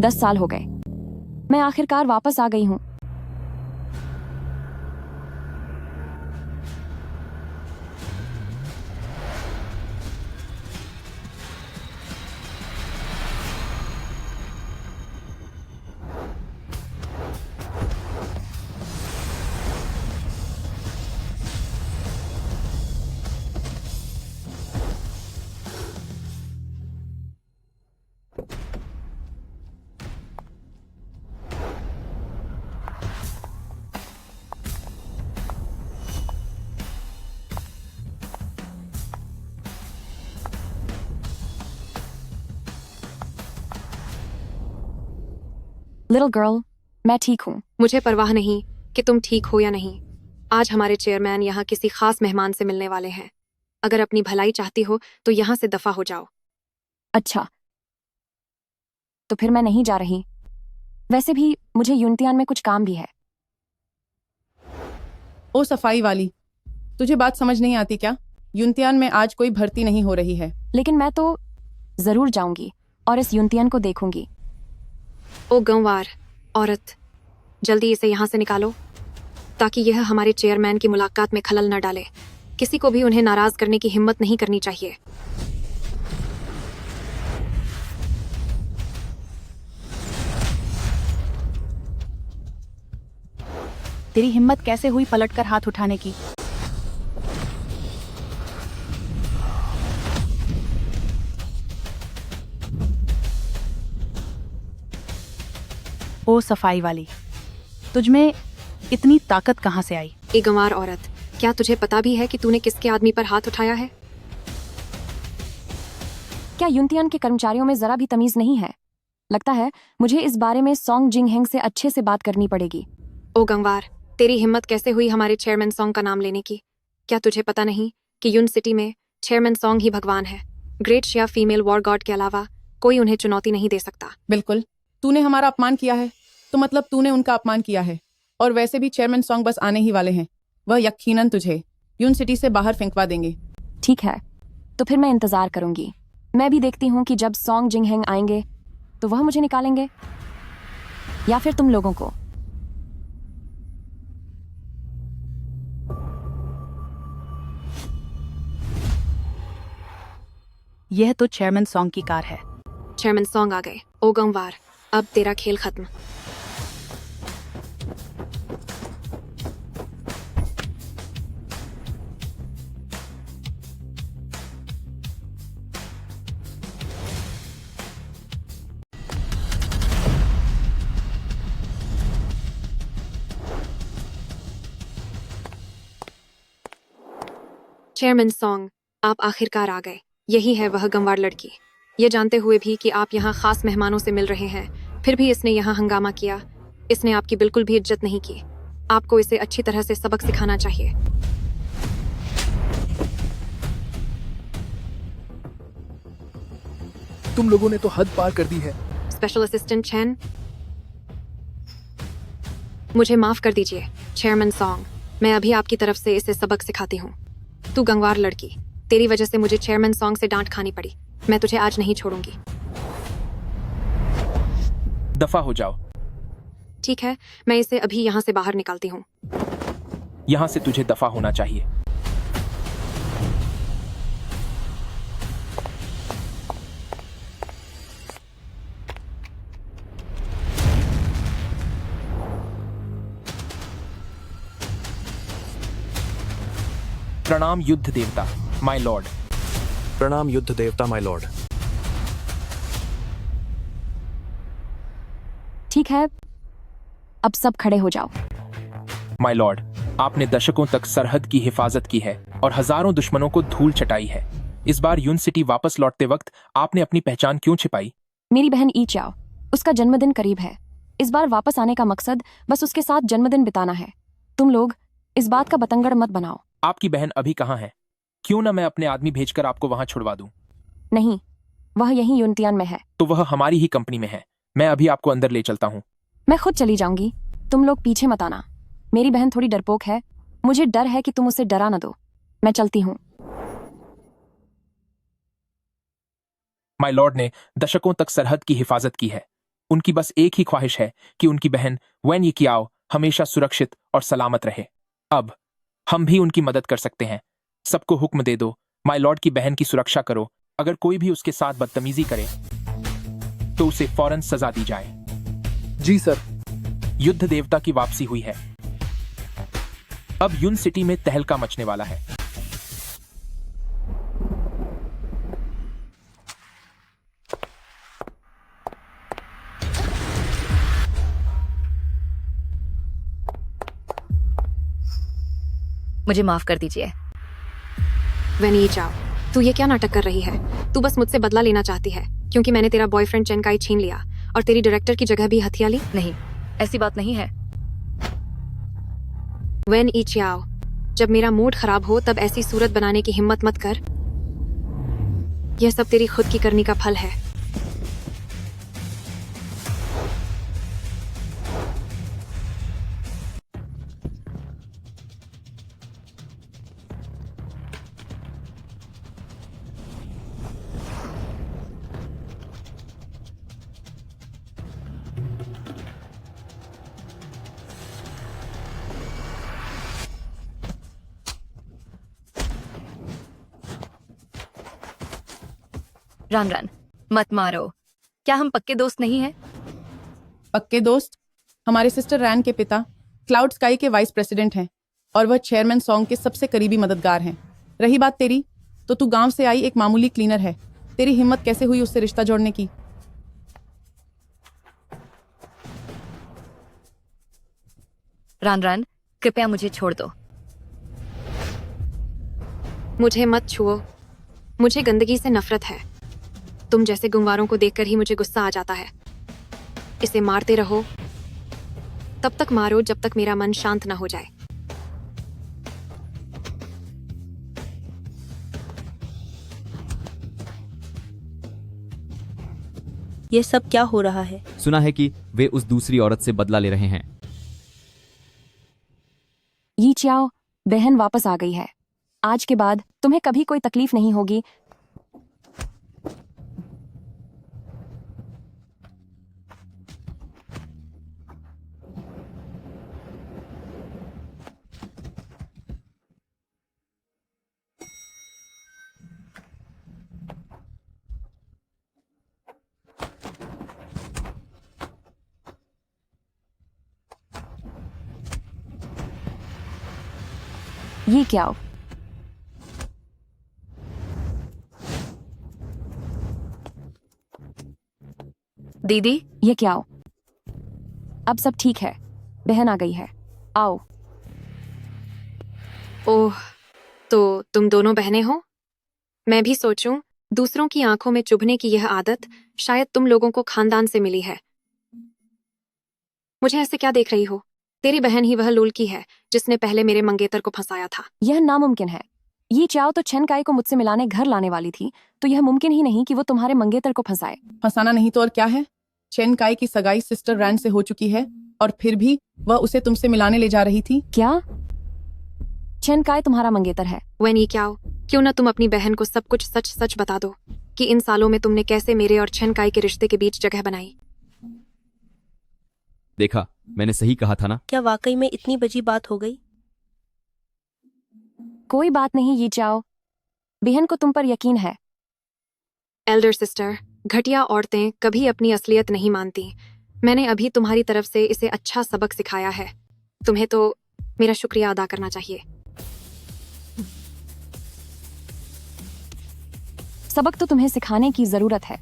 10 साल हो गए। मैं आखिरकार वापस आ गई हूँ। लिटिल गर्ल, मैं ठीक हूँ। मुझे परवाह नहीं कि तुम ठीक हो या नहीं। आज हमारे चेयरमैन यहाँ किसी खास मेहमान से मिलने वाले हैं। अगर अपनी भलाई चाहती हो तो यहाँ से दफा हो जाओ। अच्छा, तो फिर मैं नहीं जा रही। वैसे भी मुझे यूनिटियान में कुछ काम भी है। ओ सफाई वाली, तुझे बात समझ नहीं आती क्या? यूनिटियान में आज कोई भर्ती नहीं हो रही है। लेकिन मैं तो जरूर जाऊंगी और इस यूनिटियन को देखूंगी। ओ गंवार औरत, जल्दी इसे यहाँ से निकालो ताकि यह हमारे चेयरमैन की मुलाकात में खलल न डाले। किसी को भी उन्हें नाराज करने की हिम्मत नहीं करनी चाहिए। तेरी हिम्मत कैसे हुई पलटकर हाथ उठाने की? ओ सफाई वाली, तुझमें इतनी ताकत कहाँ से आई? ए गंवार औरत, क्या तुझे पता भी है कि तूने किसके आदमी पर हाथ उठाया है? क्या यूनिटियन के कर्मचारियों में जरा भी तमीज नहीं है? लगता है मुझे इस बारे में सोंग जिंगहेंग से अच्छे से बात करनी पड़ेगी। ओ गंवार, तेरी हिम्मत कैसे हुई हमारे चेयरमैन सोंग का नाम लेने की? क्या तुझे पता नहीं कि यून सिटी में चेयरमैन सोंग ही भगवान है? ग्रेट शिया फीमेल वॉर गॉड के अलावा कोई उन्हें चुनौती नहीं दे सकता। बिल्कुल, तूने हमारा अपमान किया है तो मतलब तूने उनका अपमान किया है। और वैसे भी चेयरमैन सॉन्ग बस आने ही वाले हैं। वह यकीनन तुझे यून सिटी से बाहर फेंकवा देंगे। ठीक है, तो फिर मैं इंतजार करूंगी। मैं भी देखती हूँ कि जब सोंग जिंगहेंग आएंगे तो वह मुझे निकालेंगे या फिर तुम लोगों को। यह तो चेयरमैन सॉन्ग की कार है। चेयरमैन सोंग आ गए। ओ गंवार, अब तेरा खेल खत्म। चेयरमैन सोंग, आप आखिरकार आ गए। यही है वह गंवार लड़की। ये जानते हुए भी कि आप यहाँ खास मेहमानों से मिल रहे हैं, फिर भी इसने यहाँ हंगामा किया। इसने आपकी बिल्कुल भी इज्जत नहीं की। आपको इसे अच्छी तरह से सबक सिखाना चाहिए। तुम लोगों ने तो हद पार कर दी है। स्पेशल असिस्टेंट चैन, मुझे माफ कर दीजिए। चेयरमैन सोंग, मैं अभी आपकी तरफ से इसे सबक सिखाती हूँ। तू गंवार लड़की, तेरी वजह से मुझे चेयरमैन सोंग से डांट खानी पड़ी। मैं तुझे आज नहीं छोड़ूंगी। दफा हो जाओ। ठीक है, मैं इसे अभी यहाँ से बाहर निकालती हूँ। यहाँ से तुझे दफा होना चाहिए। प्रणाम युद्ध देवता, माय लॉर्ड। प्रणाम युद्ध देवता माय लॉर्ड। ठीक है, अब सब खड़े हो जाओ। माय लॉर्ड, आपने दशकों तक सरहद की हिफाजत की है और हजारों दुश्मनों को धूल चटाई है। इस बार यून सिटी वापस लौटते वक्त आपने अपनी पहचान क्यों छिपाई? मेरी बहन ई चाओ, उसका जन्मदिन करीब है। इस बार वापस आने का मकसद बस उसके साथ जन्मदिन बिताना है। तुम लोग इस बात का बतंगड़ मत बनाओ। आपकी बहन अभी कहाँ है? क्यों ना मैं अपने आदमी भेजकर आपको वहां छुड़वा दूं? नहीं, वह यहीं यूनिटियन में है। तो वह हमारी ही कंपनी में है। मैं अभी आपको अंदर ले चलता हूँ। मैं खुद चली जाऊंगी, तुम लोग पीछे मत आना। मेरी बहन थोड़ी डरपोक है, मुझे डर है कि तुम उसे डरा न दो। मैं चलती हूँ। माय लॉर्ड ने दशकों तक सरहद की हिफाजत की है। उनकी बस एक ही ख्वाहिश है कि उनकी बहन वेन यिकियाओ हमेशा सुरक्षित और सलामत रहे। अब हम भी उनकी मदद कर सकते हैं। सबको हुक्म दे दो, माय लॉर्ड की बहन की सुरक्षा करो। अगर कोई भी उसके साथ बदतमीजी करे तो उसे फौरन सजा दी जाए। जी सर। युद्ध देवता की वापसी हुई है। अब युन सिटी में तहलका मचने वाला है। मुझे माफ कर दीजिए। वेनी चाओ, तू ये क्या नाटक कर रही है? तू बस मुझसे बदला लेना चाहती है क्योंकि मैंने तेरा बॉयफ्रेंड चेन काई छीन लिया और तेरी डायरेक्टर की जगह भी हथिया ली। नहीं, ऐसी बात नहीं है। वेन ई चाओ, जब मेरा मूड खराब हो तब ऐसी सूरत बनाने की हिम्मत मत कर। यह सब तेरी खुद की करनी का फल है। रन रन, मत मारो। क्या हम पक्के दोस्त नहीं हैं? पक्के दोस्त? हमारे सिस्टर रैन के पिता क्लाउड स्काई के वाइस प्रेसिडेंट हैं और वह चेयरमैन सॉन्ग के सबसे करीबी मददगार हैं। रही बात तेरी, तो तू गांव से आई एक मामूली क्लीनर है। तेरी हिम्मत कैसे हुई उससे रिश्ता जोड़ने की? रन रन, कृपया मुझे छोड़ दो। मुझे मत छुओ। मुझे गंदगी से नफरत है। तुम जैसे गुंवारों को देखकर ही मुझे गुस्सा आ जाता है। इसे मारते रहो, तब तक मारो जब तक मेरा मन शांत न हो जाए। ये सब क्या हो रहा है? सुना है कि वे उस दूसरी औरत से बदला ले रहे हैं। यी चाओ, बहन वापस आ गई है। आज के बाद तुम्हें कभी कोई तकलीफ नहीं होगी। ये क्या हो? दीदी, ये क्या हो? अब सब ठीक है, बहन आ गई है। आओ। ओह, तो तुम दोनों बहनें हो? मैं भी सोचूं, दूसरों की आंखों में चुभने की यह आदत शायद तुम लोगों को खानदान से मिली है। मुझे ऐसे क्या देख रही हो? तेरी बहन ही वह लुल्की है जिसने पहले मेरे मंगेतर को फंसाया था। यह नामुमकिन है। ये चाओ तो छेन काई को मुझसे मिलाने घर लाने वाली थी, तो यह मुमकिन ही नहीं कि वो तुम्हारे मंगेतर को फंसाए। फंसाना नहीं तो और क्या है? चेन काई की सगाई सिस्टर रैन से हो चुकी है और फिर भी वह उसे तुमसे मिलाने ले जा रही थी। क्या? छेन काई तुम्हारा मंगेतर है? वेनी क्या हो, क्यों ना तुम अपनी बहन को सब कुछ सच सच बता दो कि इन सालों में तुमने कैसे मेरे और छेन काई के रिश्ते के बीच जगह बनाई। देखा, मैंने सही कहा था ना। क्या वाकई में इतनी बड़ी बात हो गई? कोई बात नहीं ये चाओ, बहन को तुम पर यकीन है। एल्डर सिस्टर, घटिया औरतें कभी अपनी असलियत नहीं मानती। मैंने अभी तुम्हारी तरफ से इसे अच्छा सबक सिखाया है। तुम्हें तो मेरा शुक्रिया अदा करना चाहिए। सबक तो तुम्हें सिखाने की जरूरत है।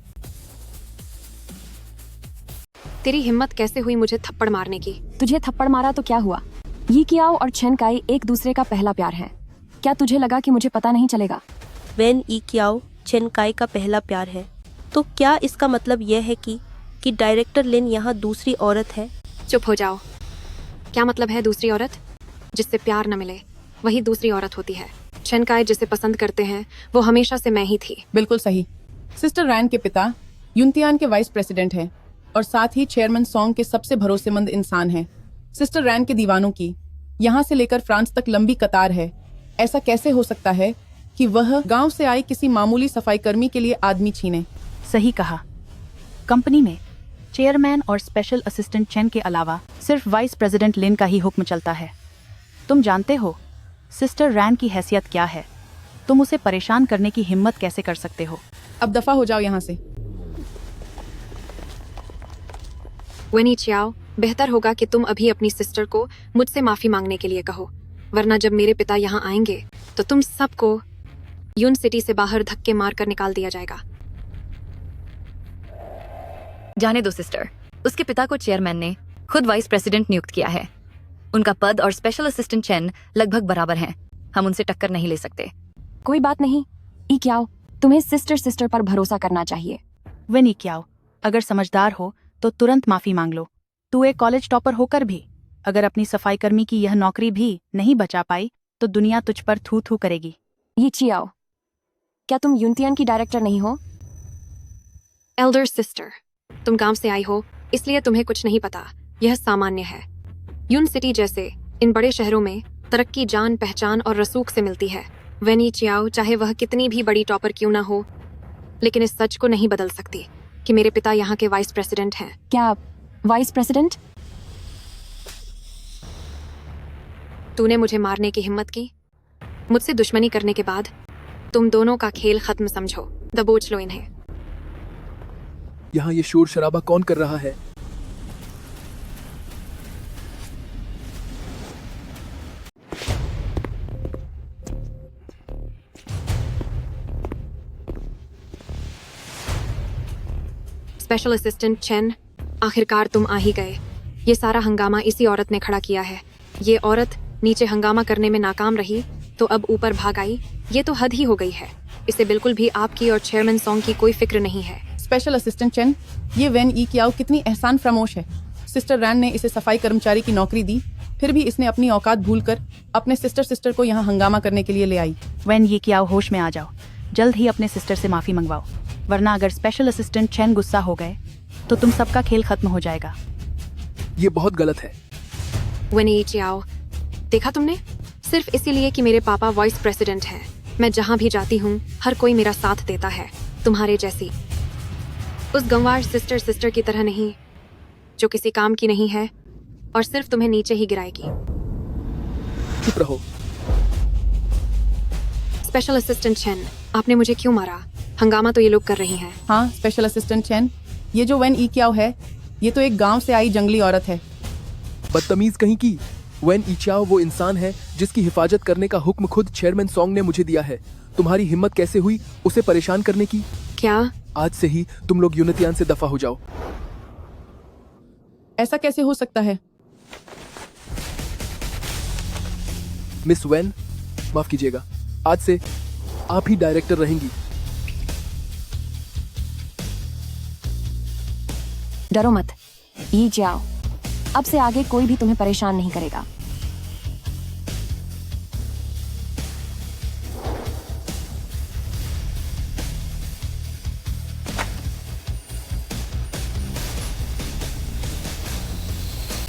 तेरी हिम्मत कैसे हुई मुझे थप्पड़ मारने की? तुझे थप्पड़ मारा तो क्या हुआ? ये कियाओ और छेन काई एक दूसरे का पहला प्यार है। क्या तुझे लगा कि मुझे पता नहीं चलेगा? वेन ई क्याओ चेन काई का पहला प्यार है, तो क्या इसका मतलब यह है कि डायरेक्टर लिन यहाँ दूसरी औरत है? चुप हो जाओ। क्या मतलब है दूसरी औरत? जिससे प्यार न मिले वही दूसरी औरत होती है। छेन काई जिसे पसंद करते हैं वो हमेशा से मैं ही थी। बिल्कुल सही। सिस्टर रैन के पिता युनतियान के वाइस प्रेसिडेंट हैं और साथ ही चेयरमैन सॉन्ग के सबसे भरोसेमंद इंसान हैं। सिस्टर रैन के दीवानों की यहाँ से लेकर फ्रांस तक लंबी कतार है। ऐसा कैसे हो सकता है कि वह गांव से आई किसी मामूली सफाई कर्मी के लिए आदमी छीने? सही कहा। कंपनी में चेयरमैन और स्पेशल असिस्टेंट चेन के अलावा सिर्फ वाइस प्रेसिडेंट लिन का ही हुक्म चलता है। तुम जानते हो सिस्टर रैन की हैसियत क्या है? तुम उसे परेशान करने की हिम्मत कैसे कर सकते हो? अब दफा हो जाओ यहाँ से। वेनी चियाओ, बेहतर होगा कि तुम अभी अपनी सिस्टर को मुझसे माफी मांगने के लिए कहो, वरना जब मेरे पिता यहाँ आएंगे तो तुम सबको यून सिटी से बाहर धक्के मार कर निकाल दिया जाएगा। जाने दो सिस्टर, उसके पिता को चेयरमैन ने खुद वाइस प्रेसिडेंट नियुक्त किया है। उनका पद और स्पेशल असिस्टेंट चेन लगभग बराबर हैं। हम उनसे टक्कर नहीं ले सकते। कोई बात नहीं। ई क्या, तुम्हें सिस्टर पर भरोसा करना चाहिए। वेनी क्याओ, अगर समझदार हो तो तुरंत माफी मांग लो। तू एक कॉलेज टॉपर होकर भी अगर अपनी सफाई कर्मी की यह नौकरी भी नहीं बचा पाई तो दुनिया तुझ पर थू थू करेगी। ये चियाओ, क्या तुम यूनतियान की डायरेक्टर नहीं हो? एल्डर सिस्टर, तुम गांव से आई हो इसलिए तुम्हें कुछ नहीं पता। यह सामान्य है। यून सिटी जैसे इन बड़े शहरों में तरक्की जान पहचान और रसूख से मिलती है। वेनी चियाओ, चाहे वह कितनी भी बड़ी टॉपर क्यों ना हो, लेकिन इस सच को नहीं बदल सकती कि मेरे पिता यहाँ के वाइस प्रेसिडेंट हैं। क्या वाइस प्रेसिडेंट? तूने मुझे मारने की हिम्मत की? मुझसे दुश्मनी करने के बाद तुम दोनों का खेल खत्म समझो। दबोच लो इन्हें। यहाँ ये शोर शराबा कौन कर रहा है? स्पेशल असिस्टेंट चेन, आखिरकार तुम आ ही गए। ये सारा हंगामा इसी औरत ने खड़ा किया है। ये औरत नीचे हंगामा करने में नाकाम रही तो अब ऊपर भाग आई। ये तो हद ही हो गई है। इसे बिल्कुल भी आपकी और चेयरमैन सॉन्ग की कोई फिक्र नहीं है। स्पेशल असिस्टेंट चेन, ये वेन ई क्याओ कितनी एहसान फरामोश है। सिस्टर रैन ने इसे सफाई कर्मचारी की नौकरी दी, फिर भी इसने अपनी औकात भूलकर अपने सिस्टर को यहाँ हंगामा करने के लिए ले आई। वेन ये क्याओ, होश में आ जाओ। जल्द ही अपने सिस्टर से माफी मंगवाओ, वरना अगर स्पेशल असिस्टेंट चेन गुस्सा हो गए तो तुम सबका खेल खत्म हो जाएगा। ये बहुत गलत है। वेनी चियाओ, देखा तुमने? सिर्फ इसीलिए कि मेरे पापा वाइस प्रेसिडेंट हैं, मैं जहाँ भी जाती हूँ हर कोई मेरा साथ देता है। तुम्हारे जैसी उस गंवार सिस्टर की तरह नहीं, जो किसी काम की नहीं है और सिर्फ तुम्हें नीचे ही गिराएगी। चुप रहो। स्पेशल असिस्टेंट चेन, आपने मुझे क्यों मारा? हंगामा तो ये लोग कर रही हैं। हाँ स्पेशल असिस्टेंट चेन, ये जो वेन ई क्याओ है ये तो एक गांव से आई जंगली औरत है। बदतमीज कहीं की। वेन इचाओ वो इंसान है जिसकी हिफाजत करने का हुक्म खुद चेयरमैन सॉन्ग ने मुझे दिया है। तुम्हारी हिम्मत कैसे हुई उसे परेशान करने की? क्या? आज से ही तुम लोग यूनितियान से दफा हो जाओ। ऐसा कैसे हो सकता है? मिस वेन, माफ कीजिएगा, आज से आप ही डायरेक्टर रहेंगी। डरो मत, ये जाओ। अब से आगे कोई भी तुम्हें परेशान नहीं करेगा।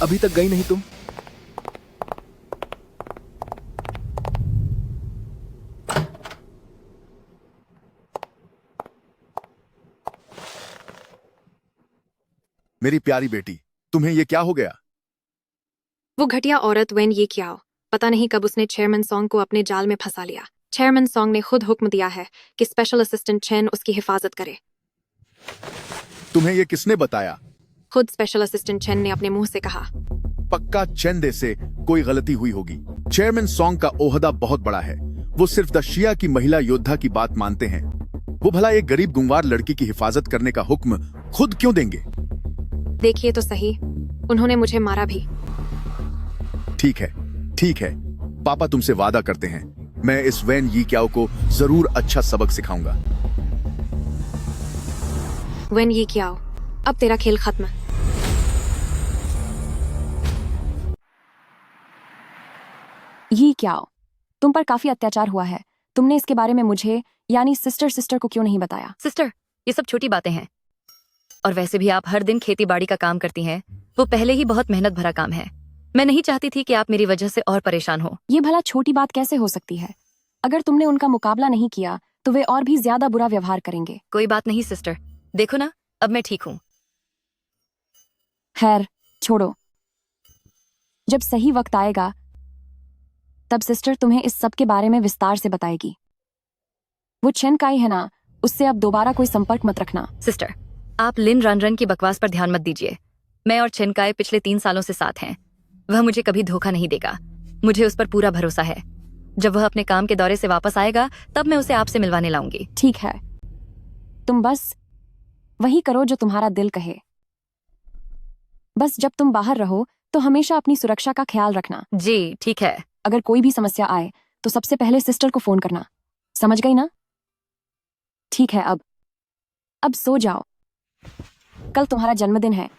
अभी तक गई नहीं तुम? मेरी प्यारी बेटी, तुम्हें ये क्या हो गया? वो घटिया औरत वेन ये क्या, पता नहीं कब उसने चेयरमैन सॉन्ग को अपने जाल में फंसा लिया। चेयरमैन सॉन्ग ने खुद हुक्म दिया है कि स्पेशल असिस्टेंट चेन उसकी हिफाजत करे। तुम्हें ये किसने बताया? खुद स्पेशल असिस्टेंट चेन ने अपने मुंह से कहा। पक्का चेंदे से कोई गलती हुई होगी। चेयरमैन सॉन्ग का ओहदा बहुत बड़ा है। वो सिर्फ द शिया की महिला योद्धा की बात मानते हैं। वो भला एक गरीब गुंवार लड़की की हिफाजत करने का हुक्म खुद क्यों देंगे? देखिए तो सही, उन्होंने मुझे मारा भी। ठीक है, ठीक है, पापा तुमसे वादा करते हैं मैं इस वैन यी क्याओ को जरूर अच्छा सबक सिखाऊंगा। वेन ये क्या, अब तेरा खेल खत्म। ये क्या, तुम पर काफी अत्याचार हुआ है। तुमने इसके बारे में मुझे यानी सिस्टर को क्यों नहीं बताया? सिस्टर, ये सब छोटी बातें हैं। और वैसे भी आप हर दिन खेती बाड़ी का काम करती हैं। वो पहले ही बहुत मेहनत भरा काम है। मैं नहीं चाहती थी कि आप मेरी वजह से और परेशान हो। ये भला छोटी बात कैसे हो सकती है? अगर तुमने उनका मुकाबला नहीं किया तो वे और भी ज्यादा बुरा व्यवहार करेंगे। कोई बात नहीं सिस्टर, देखो ना अब मैं ठीक हूँ। खैर छोड़ो, जब सही वक्त आएगा तब सिस्टर तुम्हें इस सब के बारे में विस्तार से बताएगी। वो चेन काई है ना, उससे अब दोबारा कोई संपर्क मत रखना। सिस्टर, आप लिन रन की बकवास पर ध्यान मत दीजिए। मैं और चेनकाई पिछले 3 सालों से साथ हैं। वह मुझे कभी धोखा नहीं देगा। मुझे उस पर पूरा भरोसा है। जब वह अपने काम के दौरे से वापस आएगा तब मैं उसे आपसे मिलवाने लाऊंगी। ठीक है, तुम बस वही करो जो तुम्हारा दिल कहे। बस जब तुम बाहर रहो तो हमेशा अपनी सुरक्षा का ख्याल रखना। जी ठीक है। अगर कोई भी समस्या आए तो सबसे पहले सिस्टर को फोन करना, समझ गई ना? ठीक है, अब सो जाओ। कल तुम्हारा जन्मदिन है।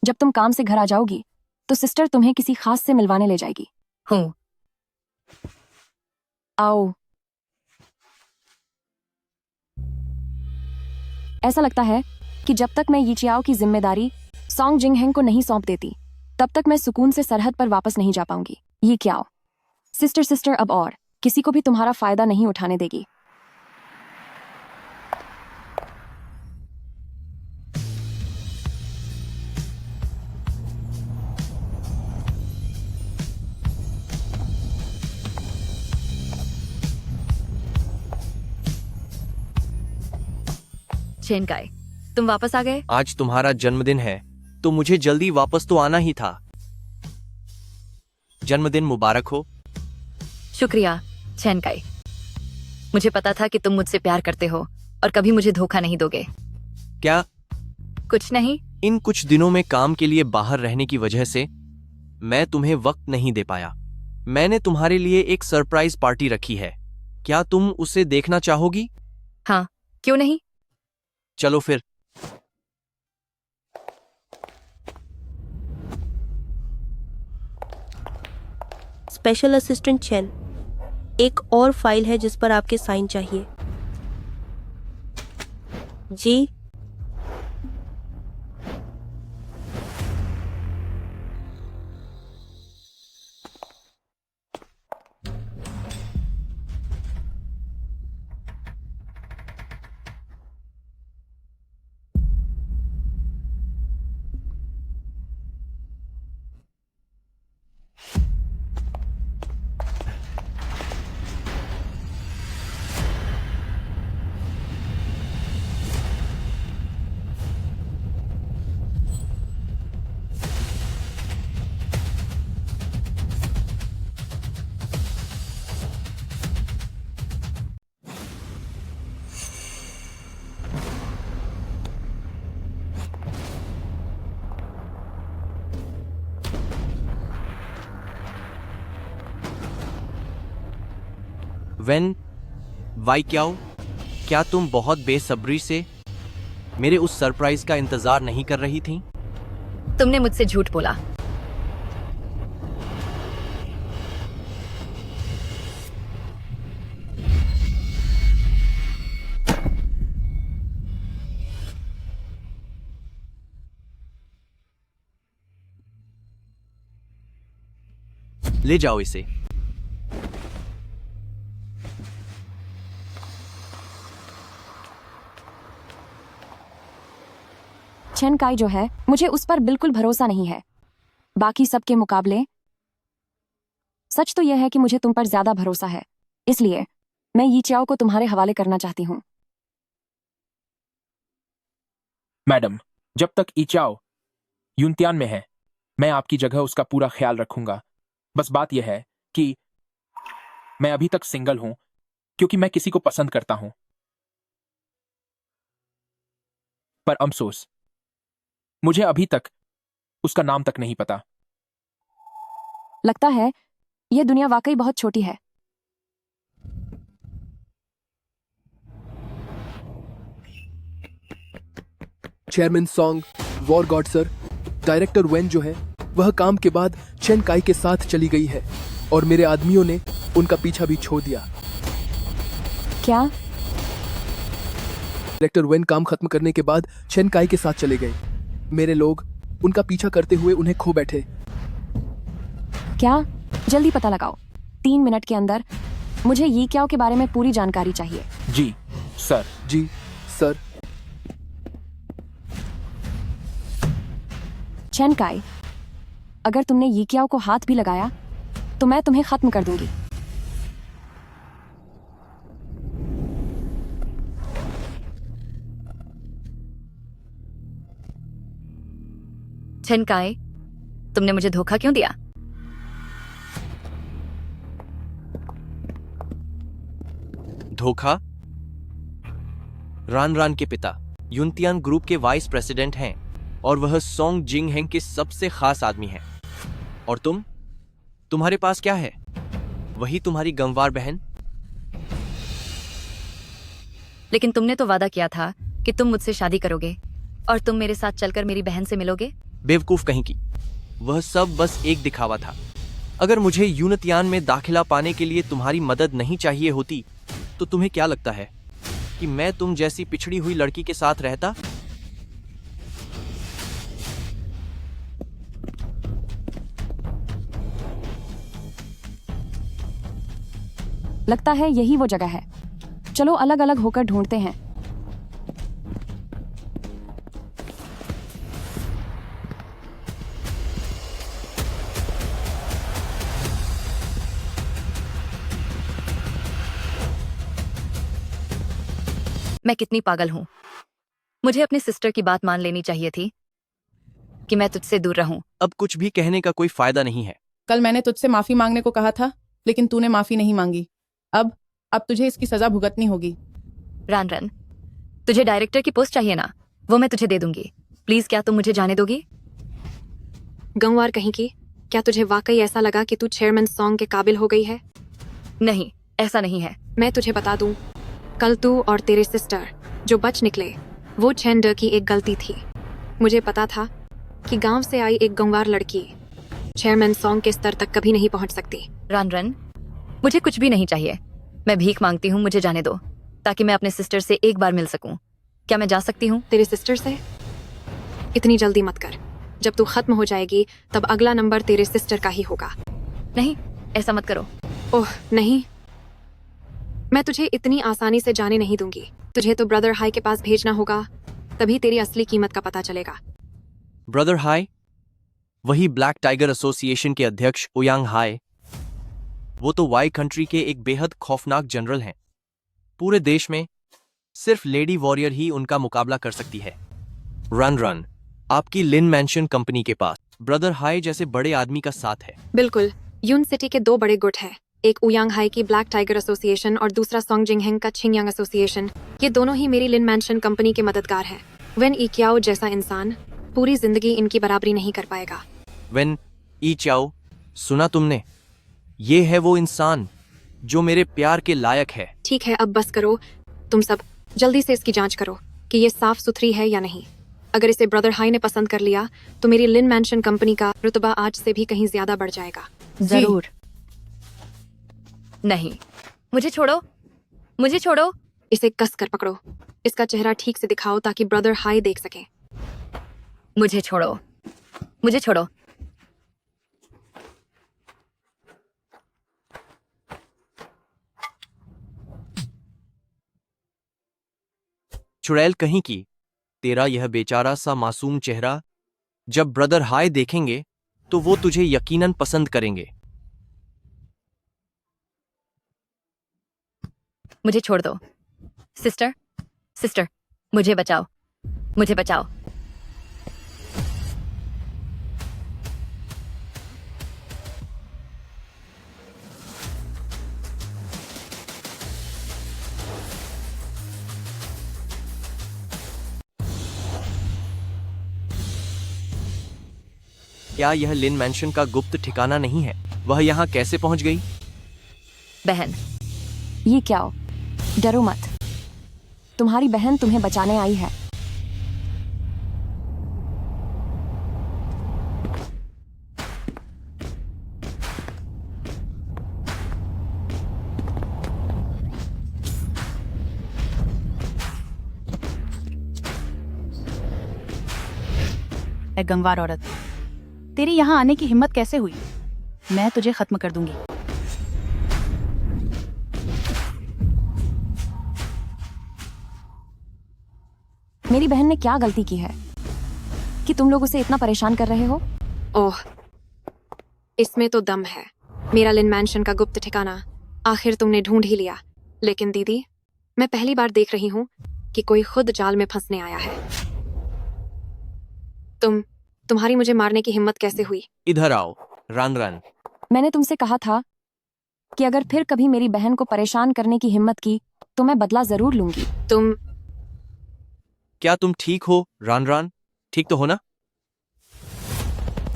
जब तुम काम से घर आ जाओगी तो सिस्टर तुम्हें किसी खास से मिलवाने ले जाएगी। हूँ। आओ। ऐसा लगता है कि जब तक मैं यीचियाओ की जिम्मेदारी सॉन्ग जिंगहेंग को नहीं सौंप देती तब तक मैं सुकून से सरहद पर वापस नहीं जा पाऊंगी। ये क्या सिस्टर अब और किसी को भी तुम्हारा फायदा नहीं उठाने देगी। चेनकाई, तुम वापस आ गए। आज तुम्हारा जन्मदिन है तो मुझे जल्दी वापस तो आना ही था। जन्मदिन मुबारक हो। शुक्रिया चेनकाई। मुझे पता था कि तुम मुझसे प्यार करते हो और कभी मुझे धोखा नहीं दोगे। क्या? कुछ नहीं। इन कुछ दिनों में काम के लिए बाहर रहने की वजह से मैं तुम्हें वक्त नहीं दे पाया। मैंने तुम्हारे लिए एक सरप्राइज पार्टी रखी है। क्या तुम उसे देखना चाहोगी? हाँ, क्यों नहीं। चलो फिर। स्पेशल असिस्टेंट चेन, एक और फाइल है जिस पर आपके साइन चाहिए। जी। वेन वाई क्याओ, क्या तुम बहुत बेसब्री से मेरे उस सरप्राइज का इंतजार नहीं कर रही थी? तुमने मुझसे झूठ बोला। ले जाओ इसे। चेन काई जो है, मुझे उस पर बिल्कुल भरोसा नहीं है। बाकी सबके मुकाबले सच तो यह है कि मुझे तुम पर ज्यादा भरोसा है, इसलिए मैं यीचियाओ को तुम्हारे हवाले करना चाहती हूँ। मैडम, जब तक ईचाओ युनतियान में है मैं आपकी जगह उसका पूरा ख्याल रखूंगा। बस बात यह है कि मैं अभी तक सिंगल हूं क्योंकि मैं किसी को पसंद करता हूं। पर अफसोस, मुझे अभी तक उसका नाम तक नहीं पता। लगता है यह दुनिया वाकई बहुत छोटी है। Chairman song, war God sir, director when जो है वह काम के बाद चेन काई के साथ चली गई है और मेरे आदमियों ने उनका पीछा भी छोड़ दिया। क्या? डायरेक्टर वेन काम खत्म करने के बाद चेन काई के साथ चले गए। मेरे लोग उनका पीछा करते हुए उन्हें खो बैठे। क्या? जल्दी पता लगाओ। 3 मिनट के अंदर मुझे ये क्या के बारे में पूरी जानकारी चाहिए। जी सर। जी सर। चेन काई, अगर तुमने ये कियाओ को हाथ भी लगाया तो मैं तुम्हें खत्म कर दूंगी। चेन काई, तुमने मुझे धोखा क्यों दिया? धोखा? रान रान के पिता युनतियान ग्रुप के वाइस प्रेसिडेंट हैं और वह सोंग जिंग हेंग के सबसे खास आदमी हैं। और तुम्हारे पास क्या है? वही तुम्हारी गंवार बहन। लेकिन तुमने तो वादा किया था कि तुम मुझसे शादी करोगे और तुम मेरे साथ चलकर मेरी बहन से मिलोगे। बेवकूफ कहीं की, वह सब बस एक दिखावा था। अगर मुझे यूनतियान में दाखिला पाने के लिए तुम्हारी मदद नहीं चाहिए होती तो तुम्हें क्या लगता है कि मैं तुम जैसी पिछड़ी हुई लड़की के साथ रहता? लगता है यही वो जगह है। चलो अलग अलग होकर ढूंढते हैं। मैं कितनी पागल हूं। मुझे अपने सिस्टर की बात मान लेनी चाहिए थी कि मैं तुझसे दूर रहूं। अब कुछ भी कहने का कोई फायदा नहीं है। कल मैंने तुझसे माफी मांगने को कहा था, लेकिन तूने माफी नहीं मांगी। अब तुझे इसकी सजा भुगतनी होगी। रान रन, तुझे डायरेक्टर की पोस्ट चाहिए ना? वो मैं तुझे दे दूंगी। प्लीज क्या तुम मुझे जाने दोगी? गंवार कहीं की, क्या तुझे वाकई ऐसा लगा कि तू चेयरमैन सॉन्ग के काबिल हो गई है? नहीं, ऐसा नहीं है। मैं तुझे बता दूं, कल तू और तेरे सिस्टर जो बच निकले वो चेंडर की एक गलती थी। मुझे पता था कि गांव से आई एक गंवार लड़की चेयरमैन सॉन्ग के स्तर तक कभी नहीं पहुंच सकती। रान रन, मुझे कुछ भी नहीं चाहिए। मैं भीख मांगती हूँ, मुझे जाने दो ताकि मैं अपने सिस्टर से एक बार मिल सकूं। क्या मैं जा सकती हूँ? तेरे सिस्टर से? इतनी जल्दी मत कर। जब तू खत्म हो जाएगी तब अगला नंबर तेरे सिस्टर का ही होगा। नहीं, ऐसा मत करो। ओह नहीं, मैं तुझे इतनी आसानी से जाने नहीं दूंगी। तुझे तो ब्रदर हाई के पास भेजना होगा, तभी तेरी असली कीमत का पता चलेगा। Brother high? वही ब्लैक टाइगर एसोसिएशन के अध्यक्ष ओयांग हाई। वो तो वाई कंट्री के एक बेहद खौफनाक जनरल हैं। पूरे देश में सिर्फ लेडी वॉरियर ही उनका मुकाबला कर सकती है। रन रन, आपकी लिन मैंशन कंपनी के पास ब्रदर हाई जैसे बड़े आदमी का साथ है। बिल्कुल, यून सिटी के दो बड़े गुट हैं, एक उयांग हाई की ब्लैक टाइगर एसोसिएशन और दूसरा सोंग जिंग हेंग का छिंगयांग एसोसिएशन। ये दोनों ही मेरी लिन मैंशन कंपनी के मददगार हैं। वेन इक्याओ जैसा इंसान पूरी जिंदगी इनकी बराबरी नहीं कर पाएगा। वेन ई चाओ, सुना तुमने? ये है वो इंसान जो मेरे प्यार के लायक है। ठीक है, अब बस करो। तुम सब जल्दी से इसकी जांच करो कि ये साफ सुथरी है या नहीं। अगर इसे ब्रदर हाई ने पसंद कर लिया तो मेरी लिन मैंशन कंपनी का रुतबा आज से भी कहीं ज्यादा बढ़ जाएगा। जरूर। नहीं, मुझे छोड़ो, मुझे छोड़ो। इसे कस कर पकड़ो। इसका चेहरा ठीक से दिखाओ ताकि ब्रदर हाई देख सके। मुझे छोड़ो, मुझे छोड़ो। चुड़ैल कहीं की, तेरा यह बेचारा सा मासूम चेहरा जब ब्रदर हाई देखेंगे तो वो तुझे यकीनन पसंद करेंगे। मुझे छोड़ दो। सिस्टर, सिस्टर, मुझे बचाओ, मुझे बचाओ। क्या यह लिन मैंशन का गुप्त ठिकाना नहीं है? वह यहाँ कैसे पहुंच गई? बहन, ये क्या हो? डरो मत, तुम्हारी बहन तुम्हें बचाने आई है। ए गंवार औरत, तेरी यहाँ आने की हिम्मत कैसे हुई? मैं तुझे खत्म कर दूंगी। मेरी बहन ने क्या गलती की है? कि तुम लोग उसे इतना परेशान कर रहे हो? ओह, इसमें तो दम है। मेरा लिन मैंशन का गुप्त ठिकाना आखिर तुमने ढूंढ ही लिया। लेकिन दीदी, मैं पहली बार देख रही हूँ कि कोई खुद जाल में फंसने आया है। तुम्हारी मुझे मारने की हिम्मत कैसे हुई? इधर आओ, रन रन। मैंने तुमसे कहा था कि अगर फिर कभी मेरी बहन को परेशान करने की हिम्मत की तो मैं बदला जरूर लूंगी। क्या तुम ठीक हो रन रन? ठीक तो हो ना?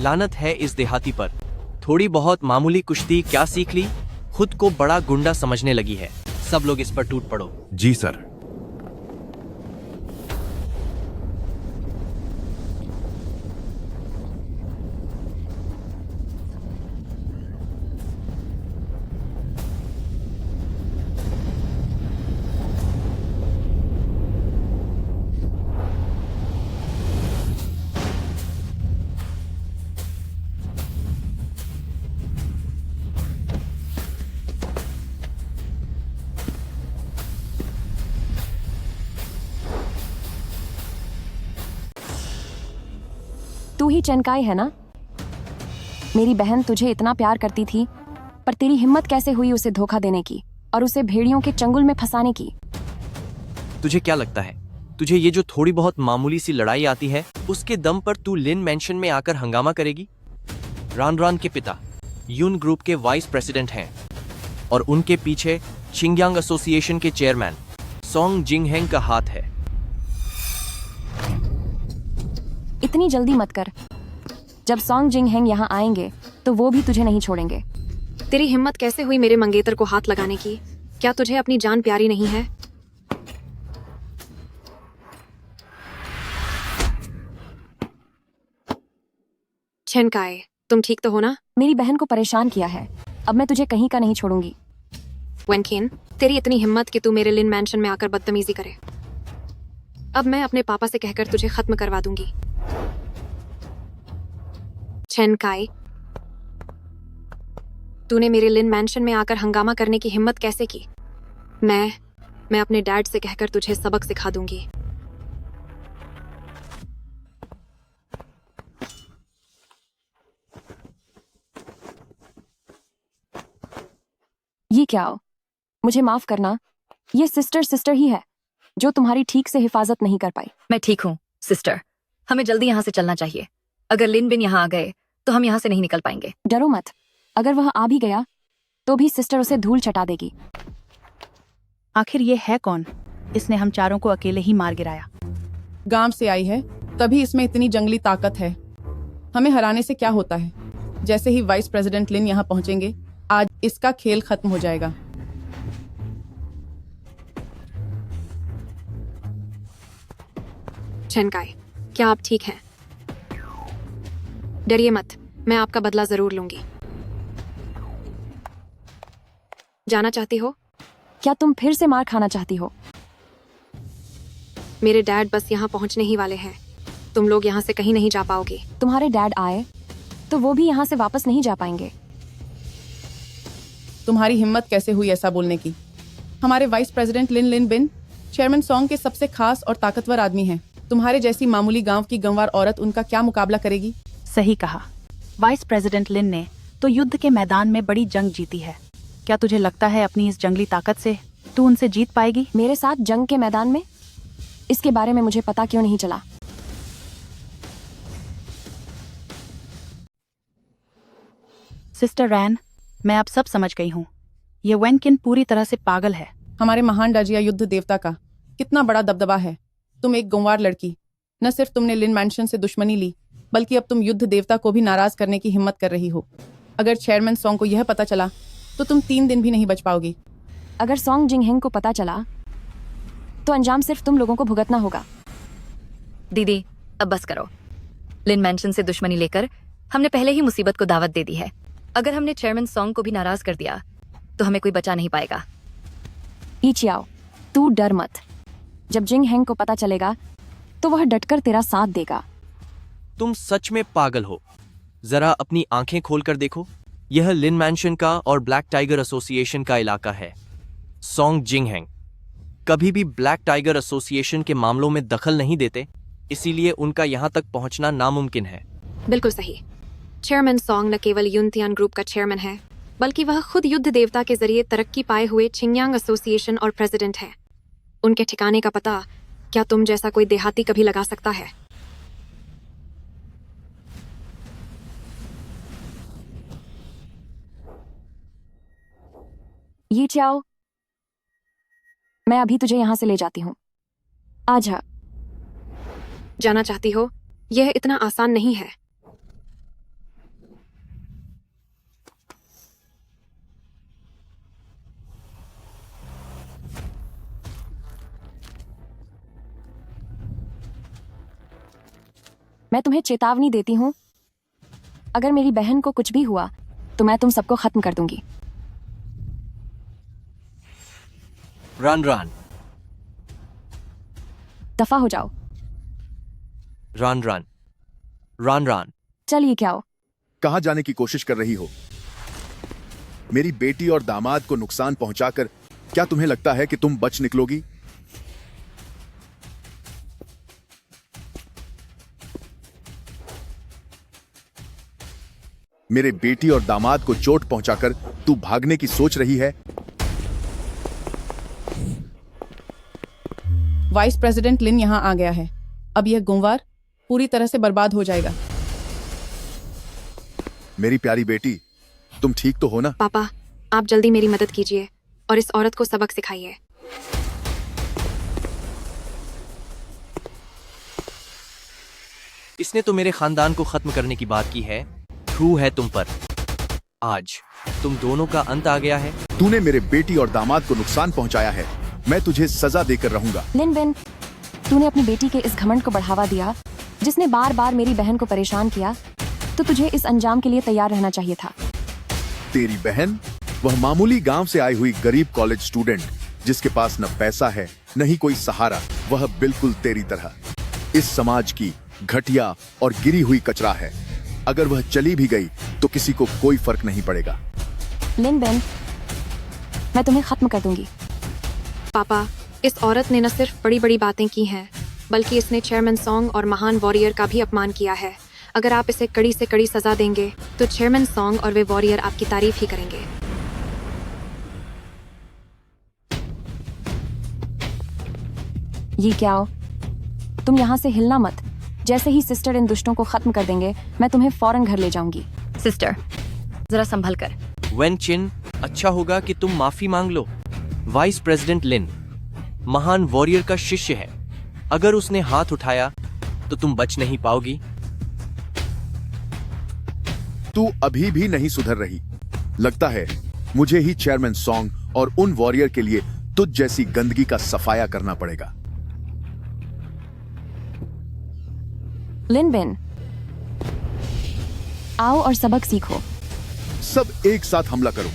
लानत है इस देहाती पर। थोड़ी बहुत मामूली कुश्ती क्या सीख ली, खुद को बड़ा गुंडा समझने लगी है। सब लोग इस पर टूट पड़ो। जी सर। तू ही चेनकाई है ना? मेरी बहन तुझे इतना प्यार करती थी, पर तेरी हिम्मत कैसे हुई उसे धोखा देने की और उसे भेड़ियों के चंगुल में फंसाने की? तुझे क्या लगता है, तुझे ये जो थोड़ी बहुत मामूली सी लड़ाई आती है, उसके दम पर तू लिन मैंशन में आकर हंगामा करेगी? रान रान के पिता यून ग्रुप के वाइस प्रेसिडेंट हैं और उनके पीछे छिंगयांग एसोसिएशन के चेयरमैन सोंग जिंगहेंग का हाथ है। इतनी जल्दी मत कर। जब सोंग जिंगहेंग यहाँ आएंगे तो वो भी तुझे नहीं छोड़ेंगे। तेरी हिम्मत कैसे हुई मेरे मंगेतर को हाथ लगाने की? क्या तुझे अपनी जान प्यारी नहीं है? छेनकाए, तुम ठीक तो हो ना? मेरी बहन को परेशान किया है, अब मैं तुझे कहीं का नहीं छोड़ूंगी। वेनकेन, तेरी इतनी हिम्मत कि तू मेरे लिन मैंशन में आकर बदतमीजी करे। अब मैं अपने पापा से कहकर तुझे खत्म करवा दूंगी। छेनकाई, तूने मेरे लिन मैंशन में आकर हंगामा करने की हिम्मत कैसे की? मैं अपने डैड से कहकर तुझे सबक सिखा दूंगी। ये क्या हो? मुझे माफ करना, ये सिस्टर ही है जो तुम्हारी ठीक से हिफाजत नहीं कर पाई। मैं ठीक हूँ सिस्टर, हमें जल्दी यहाँ से चलना चाहिए। अगर लिन बिन यहाँ आ गए तो हम यहाँ से नहीं निकल पाएंगे। डरो मत, अगर वह आ भी गया तो भी सिस्टर उसे धूल चटा देगी। आखिर ये है कौन? इसने हम चारों को अकेले ही मार गिराया। गांव से आई है, तभी इसमें इतनी जंगली ताकत है। हमें हराने से क्या होता है? जैसे ही वाइस प्रेसिडेंट लिन यहाँ पहुंचेंगे, आज इसका खेल खत्म हो जाएगा। छेनकाई, क्या आप ठीक हैं? डरिए मत, मैं आपका बदला जरूर लूंगी। जाना चाहती हो? क्या तुम फिर से मार खाना चाहती हो? मेरे डैड बस यहाँ पहुँचने ही वाले हैं। तुम लोग यहाँ से कहीं नहीं जा पाओगे। तुम्हारे डैड आए तो वो भी यहाँ से वापस नहीं जा पाएंगे। तुम्हारी हिम्मत कैसे हुई ऐसा बोलने की? हमारे वाइस प्रेसिडेंट लिन बिन चेयरमैन सोंग के सबसे खास और ताकतवर आदमी हैं। तुम्हारे जैसी मामूली गांव की गंवार औरत उनका क्या मुकाबला करेगी? सही कहा। वाइस प्रेसिडेंट लिन ने तो युद्ध के मैदान में बड़ी जंग जीती है। क्या तुझे लगता है अपनी इस जंगली ताकत से तू उनसे जीत पाएगी? मेरे साथ जंग के मैदान में? इसके बारे में मुझे पता क्यों नहीं चला? सिस्टर रैन, मैं अब सब समझ गई हूँ। ये वेनकिन पूरी तरह से पागल है। हमारे महान डाजिया युद्ध देवता का कितना बड़ा दबदबा है। तुम एक गंवार लड़की, न सिर्फ तुमने लिन मैंशन से दुश्मनी ली, बल्कि अब तुम युद्ध देवता को भी नाराज करने की हिम्मत कर रही हो। अगर चेयरमैन सोंग को यह पता चला तो तुम 3 दिन भी नहीं बच पाओगी। अगर सोंग जिंगहेंग को पता चला तो अंजाम सिर्फ तुम लोगों को भुगतना होगा। दीदी, अब बस करो। लिन मैंशन से दुश्मनी लेकर हमने पहले ही मुसीबत को दावत दे दी है। अगर हमने चेयरमैन सोंग को भी नाराज कर दिया तो हमें कोई बचा नहीं पाएगा। ईचियाओ, तू डर मत। जब जिंगहेंग को पता चलेगा तो वह डटकर तेरा साथ देगा। तुम सच में पागल हो। जरा अपनी आंखें खोलकर देखो। यह लिन मैंशन का और ब्लैक टाइगर एसोसिएशन का इलाका है। सोंग जिंगहेंग कभी भी ब्लैक टाइगर एसोसिएशन के मामलों में दखल नहीं देते। इसीलिए उनका यहाँ तक पहुँचना नामुमकिन है। बिल्कुल सही। चेयरमैन सॉन्ग न केवल युनतियान ग्रुप का चेयरमैन है, बल्कि वह खुद युद्ध देवता के जरिए तरक्की पाए हुए छिंगयांग एसोसिएशन और प्रेसिडेंट है। उनके ठिकाने का पता क्या तुम जैसा कोई देहाती कभी लगा सकता है? ये चाओ, मैं अभी तुझे यहां से ले जाती हूँ। आजा। जाना चाहती हो? यह इतना आसान नहीं है। मैं तुम्हें चेतावनी देती हूँ, अगर मेरी बहन को कुछ भी हुआ तो मैं तुम सबको खत्म कर दूंगी। रान रान दफा हो जाओ। रान रान रान रान। चलिए क्या हो? कहाँ जाने की कोशिश कर रही हो? मेरी बेटी और दामाद को नुकसान पहुंचाकर क्या तुम्हें लगता है कि तुम बच निकलोगी? मेरे बेटी और दामाद को चोट पहुंचाकर तू भागने की सोच रही है? वाइस प्रेसिडेंट लिन यहाँ आ गया है। अब यह गुंवार पूरी तरह से बर्बाद हो जाएगा। मेरी प्यारी बेटी, तुम ठीक तो हो ना? पापा, आप जल्दी मेरी मदद कीजिए और इस औरत को सबक सिखाइए। इसने तो मेरे खानदान को खत्म करने की बात की है। थू है तुम पर। आज तुम दोनों का अंत आ गया है। तूने मेरे बेटी और दामाद को नुकसान पहुंचाया है, मैं तुझे सजा देकर रहूंगा। लिन बिन, तूने अपनी बेटी के इस घमंड को बढ़ावा दिया जिसने बार बार मेरी बहन को परेशान किया, तो तुझे इस अंजाम के लिए तैयार रहना चाहिए था। तेरी बहन वह मामूली गांव से आई हुई गरीब कॉलेज स्टूडेंट जिसके पास न पैसा है न ही कोई सहारा, वह बिल्कुल तेरी तरह इस समाज की घटिया और गिरी हुई कचरा है। अगर वह चली भी गई तो किसी को कोई फर्क नहीं पड़ेगा। लिन बिन, मैं तुम्हें खत्म कर दूंगी। पापा, इस औरत ने न सिर्फ बड़ी बड़ी बातें की हैं, बल्कि इसने चेयरमैन सॉन्ग और महान वॉरियर का भी अपमान किया है। अगर आप इसे कड़ी से कड़ी सजा देंगे तो चेयरमैन सॉन्ग और वे वॉरियर आपकी तारीफ ही करेंगे। ये क्या हो? तुम यहाँ से हिलना मत। जैसे ही सिस्टर इन दुष्टों को खत्म कर देंगे, मैं तुम्हें फौरन घर ले जाऊंगी। सिस्टर, जरा संभल कर। वेन चिन, अच्छा होगा कि तुम माफी मांग लो। वाइस प्रेसिडेंट लिन महान वॉरियर का शिष्य है। अगर उसने हाथ उठाया तो तुम बच नहीं पाओगी। तू अभी भी नहीं सुधर रही। लगता है मुझे ही चेयरमैन सॉन्ग और उन वॉरियर के लिए तुझ जैसी गंदगी का सफाया करना पड़ेगा। लिन बिन, आओ और सबक सीखो। सब एक साथ हमला करो।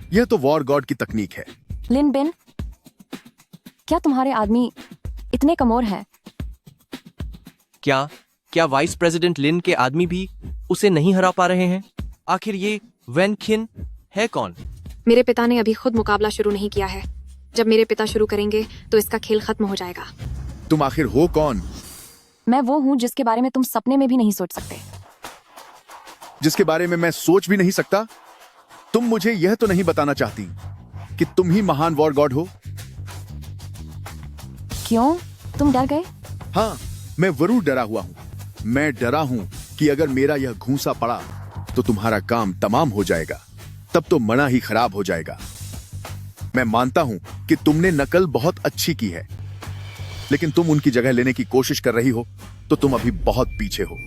यह तो वॉर गॉड की तकनीक है। लिन बिन, क्या तुम्हारे आदमी इतने कमोर हैं? क्या वाइस प्रेसिडेंट लिन के आदमी भी उसे नहीं हरा पा रहे हैं? आखिर ये वेन खिन है कौन? मेरे पिता ने अभी खुद मुकाबला शुरू नहीं किया है। जब मेरे पिता शुरू करेंगे तो इसका खेल खत्म हो जाएगा। तुम आखिर हो कौन? मैं वो हूँ जिसके बारे में तुम सपने में भी नहीं सोच सकते। जिसके बारे में मैं सोच भी नहीं सकता? तुम मुझे यह तो नहीं बताना चाहती कि तुम ही महान वॉर गॉड हो? क्यों, तुम डर गए? हाँ, मैं जरूर डरा हुआ हूँ। मैं डरा हूँ कि अगर मेरा यह घूंसा पड़ा तो तुम्हारा काम तमाम हो जाएगा। तब तो मना ही खराब हो जाएगा। मैं मानता हूँ कि तुमने नकल बहुत अच्छी की है, लेकिन तुम उनकी जगह लेने की कोशिश कर रही हो तो तुम अभी बहुत पीछे हो।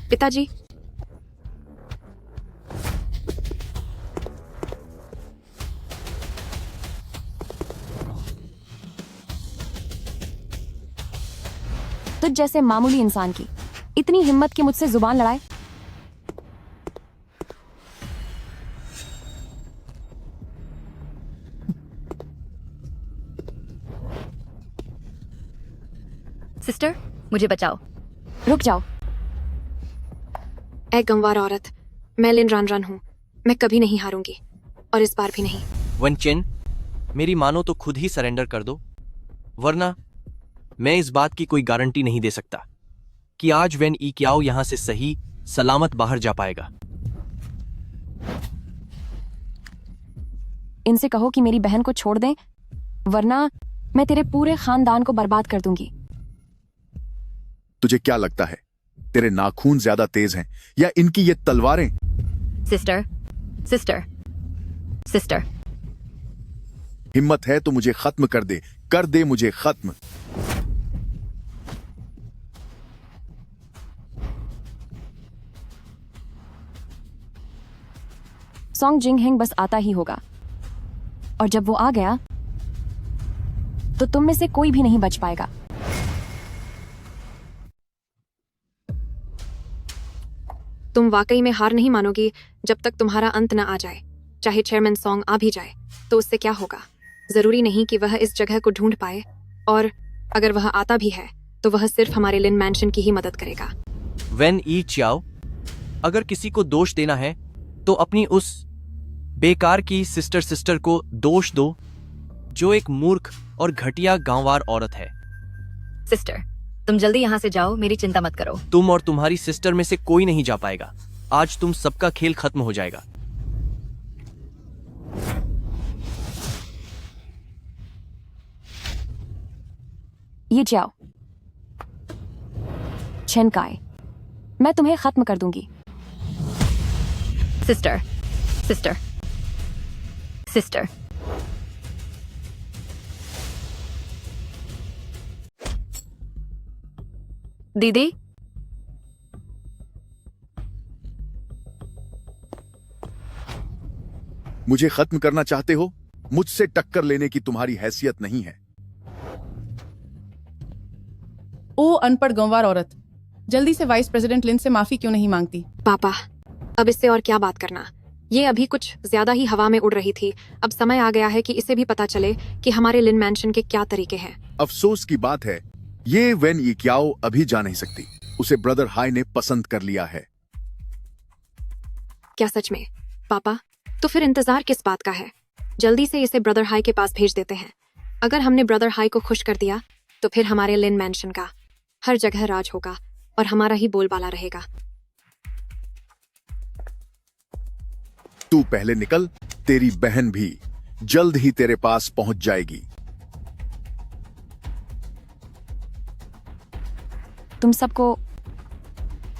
पिताजी, तुझ जैसे मामूली इंसान की इतनी हिम्मत कि मुझसे जुबान लड़ाए। सिस्टर, मुझे बचाओ। रुक जाओ। ए गंवार औरत, मैं लिन रानरान हूँ। मैं कभी नहीं हारूंगी, और इस बार भी नहीं। वन चेन, मेरी मानो तो खुद ही सरेंडर कर दो, वरना मैं इस बात की कोई गारंटी नहीं दे सकता कि आज वेन ई क्याओ यहां से सही सलामत बाहर जा पाएगा। इनसे कहो कि मेरी बहन को छोड़ दें, वरना मैं तेरे पूरे खानदान को बर्बाद कर दूंगी। तुझे क्या लगता है तेरे नाखून ज्यादा तेज हैं या इनकी ये तलवारें? Sister, sister, sister. हिम्मत है तो मुझे खत्म कर दे मुझे खत्म। सॉन्ग जिंग हिंग बस आता ही होगा, और जब वो आ गया तो तुम में से कोई भी नहीं बच पाएगा। तुम वाकई में हार नहीं मानोगी जब तक तुम्हारा अंत न आ जाए। चाहे चेयरमैन सॉन्ग आ भी जाए तो उससे क्या होगा? जरूरी नहीं कि वह इस जगह को ढूंढ पाए, और अगर वह आता भी है तो वह सिर्फ हमारे लिन मैंशन की ही मदद करेगा। वेन ई च्याओ, अगर किसी को दोष देना है तो अपनी उस बेकार की सिस्टर को दोष दो, जो एक मूर्ख और घटिया गांववार औरत है। सिस्टर, तुम जल्दी यहाँ से जाओ, मेरी चिंता मत करो। तुम और तुम्हारी सिस्टर में से कोई नहीं जा पाएगा। आज तुम सबका खेल खत्म हो जाएगा। ये जाओ छेनकाई, मैं तुम्हें खत्म कर दूंगी। Sister, sister, sister. दीदी, मुझे खत्म करना चाहते हो? मुझसे टक्कर लेने की तुम्हारी हैसियत नहीं है। ओ अनपढ़ गंवार औरत, जल्दी से वाइस प्रेसिडेंट लिन से माफी क्यों नहीं मांगती? पापा, अब इससे और क्या बात करना। ये अभी कुछ ज्यादा ही हवा में उड़ रही थी। अब समय आ गया है कि इसे भी पता चले कि हमारे लिन मैंशन के क्या तरीके हैं। अफसोस की बात है, ये वेन ई क्याओ अभी जा नहीं सकती। उसे ब्रदर हाई ने पसंद कर लिया है। क्या सच में? पापा, तो फिर इंतजार किस बात का है? जल्दी से इसे ब्रदर हाई के पास भेज देते हैं। अगर हमने ब्रदर हाई को खुश कर दिया तो फिर हमारे लिन मैंशन का हर जगह राज होगा और हमारा ही बोलबाला रहेगा। तू पहले निकल, तेरी बहन भी जल्द ही तेरे पास पहुंच जाएगी। तुम सबको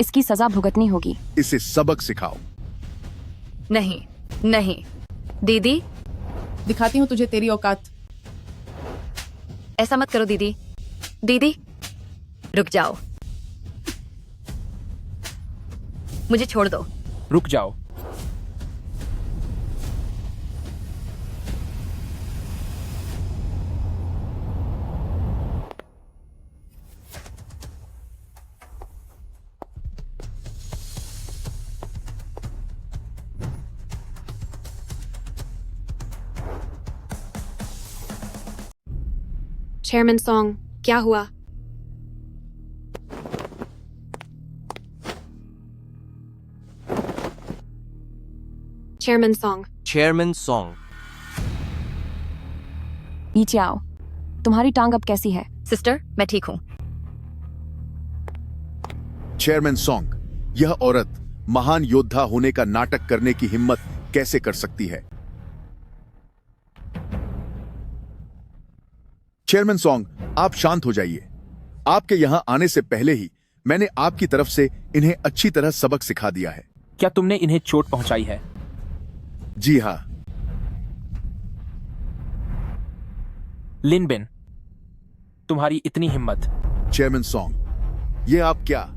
इसकी सजा भुगतनी होगी। इसे सबक सिखाओ। नहीं, नहीं। दीदी, दिखाती हूँ तुझे तेरी औकात। ऐसा मत करो दीदी। दीदी, रुक जाओ। मुझे छोड़ दो। रुक जाओ। चेयरमैन सॉन्ग, क्या हुआ? Chairman Song. Chairman song. नीचे आओ। तुम्हारी टांग अब कैसी है? सिस्टर, मैं ठीक हूँ। चेयरमैन सॉन्ग, यह औरत महान योद्धा होने का नाटक करने की हिम्मत कैसे कर सकती है? चेयरमैन सॉन्ग, आप शांत हो जाइए। आपके यहां आने से पहले ही मैंने आपकी तरफ से इन्हें अच्छी तरह सबक सिखा दिया है। क्या तुमने इन्हें चोट पहुंचाई है? जी हाँ। लिन बिन, तुम्हारी इतनी हिम्मत। चेयरमैन सॉन्ग, ये आप क्या?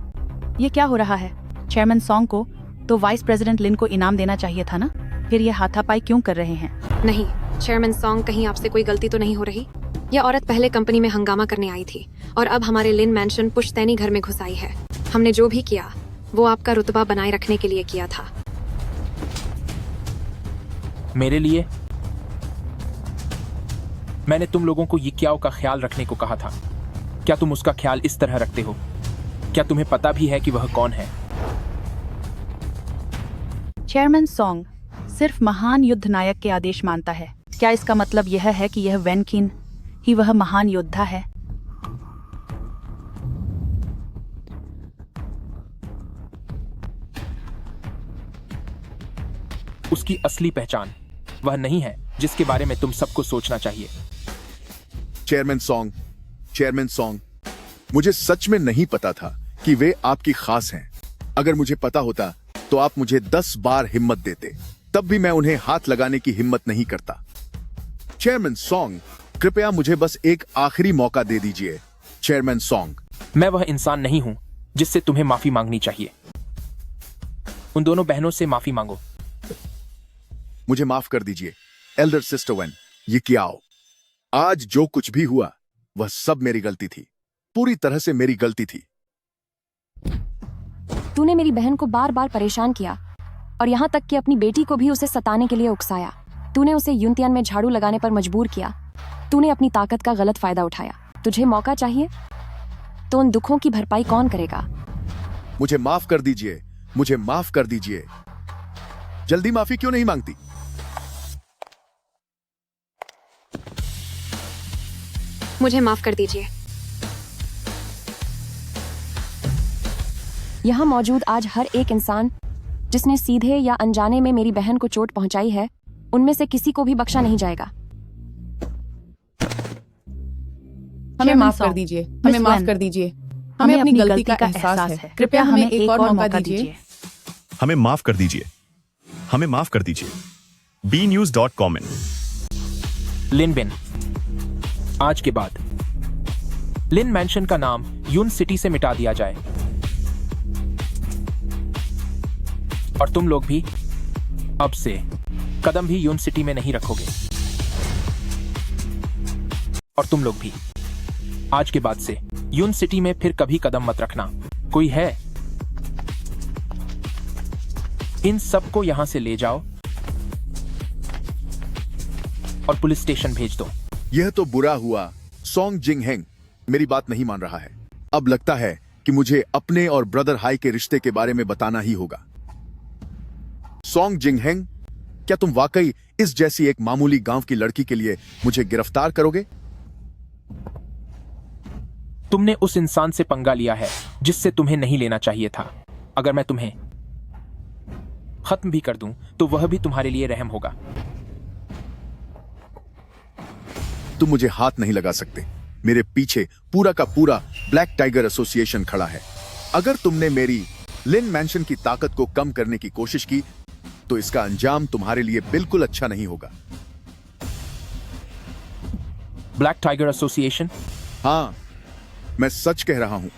ये क्या हो रहा है? चेयरमैन सॉन्ग को तो वाइस प्रेसिडेंट लिन को इनाम देना चाहिए था ना, फिर ये हाथापाई क्यों कर रहे हैं? नहीं, चेयरमैन सॉन्ग, कहीं आपसे कोई गलती तो नहीं हो रही? यह औरत पहले कंपनी में हंगामा करने आई थी और अब हमारे लिन मैंशन पुश्तैनी घर में घुस आई है। हमने जो भी किया वो आपका रुतबा बनाए रखने के लिए किया था। मेरे लिए? मैंने तुम लोगों को यिक्याओ का ख्याल रखने को कहा था। क्या तुम उसका ख्याल इस तरह रखते हो? क्या तुम्हें पता भी है कि वह कौन है? चेयरमैन सॉन्ग सिर्फ महान युद्ध नायक के आदेश मानता है। क्या इसका मतलब यह है कि यह वैन किन ही वह महान योद्धा है? उसकी असली पहचान वह नहीं है जिसके बारे में तुम सबको सोचना चाहिए। चेयरमैन सॉन्ग, मुझे सच में नहीं पता था कि वे आपकी खास हैं। अगर मुझे पता होता तो आप मुझे 10 बार हिम्मत देते, तब भी मैं उन्हें हाथ लगाने की हिम्मत नहीं करता। चेयरमैन सॉन्ग, कृपया मुझे बस एक आखिरी मौका दे दीजिए। चेयरमैन सॉन्ग, मैं वह इंसान नहीं हूं जिससे तुम्हें माफी मांगनी चाहिए। उन दोनों बहनों से माफी मांगो। मुझे माफ कर दीजिए एल्डर सिस्टर वेन यिक्याओ। आज जो कुछ भी हुआ वह सब मेरी गलती थी, पूरी तरह से मेरी गलती थी। तूने मेरी बहन को बार बार परेशान किया और यहाँ तक कि अपनी बेटी को भी उसे सताने के लिए उकसाया। तूने उसे यूनतियान में झाड़ू लगाने पर मजबूर किया। तूने अपनी ताकत का गलत फायदा उठाया। तुझे मौका चाहिए तो उन दुखों की भरपाई कौन करेगा? मुझे माफ कर दीजिए, मुझे माफ कर दीजिए। जल्दी माफी क्यों नहीं मांगती? मुझे माफ कर दीजिए। यहाँ मौजूद आज हर एक इंसान जिसने सीधे या अनजाने में मेरी बहन को चोट पहुंचाई है, उनमें से किसी को भी बख्शा नहीं जाएगा। हमें चेयरमैन माफ कर सॉन्ग, दीजिए, मिस हमें माफ वैन, कर दीजिए। हमें अपनी गलती का एहसास है। कृपया हमें एक और मौका दीजिए। हमें माफ कर दीजिए, हमें माफ कर दीजिए। bnews.com। लिन बिन, आज के बाद लिन मैंशन का नाम यून सिटी से मिटा दिया जाए और तुम लोग भी अब से कदम भी यून सिटी में नहीं रखोगे। और तुम लोग भी आज के बाद से यून सिटी में फिर कभी कदम मत रखना। कोई है? इन सबको यहां से ले जाओ और पुलिस स्टेशन भेज दो। यह तो बुरा हुआ। सॉन्ग जिंगहेंग मेरी बात नहीं मान रहा है। अब लगता है कि मुझे अपने और ब्रदर हाई के रिश्ते के बारे में बताना ही होगा। सॉन्ग जिंगहेंग, क्या तुम वाकई इस जैसी एक मामूली गांव की लड़की के लिए मुझे गिरफ्तार करोगे? तुमने उस इंसान से पंगा लिया है जिससे तुम्हें नहीं लेना चाहिए था। अगर मैं तुम्हें खत्म भी कर दूं तो वह भी तुम्हारे लिए रहम होगा। तुम मुझे हाथ नहीं लगा सकते। मेरे पीछे पूरा का पूरा ब्लैक टाइगर एसोसिएशन खड़ा है। अगर तुमने मेरी लिन मैंशन की ताकत को कम करने की कोशिश की तो इसका अंजाम तुम्हारे लिए बिल्कुल अच्छा नहीं होगा। Black tiger association? हाँ, मैं सच कह रहा हूं।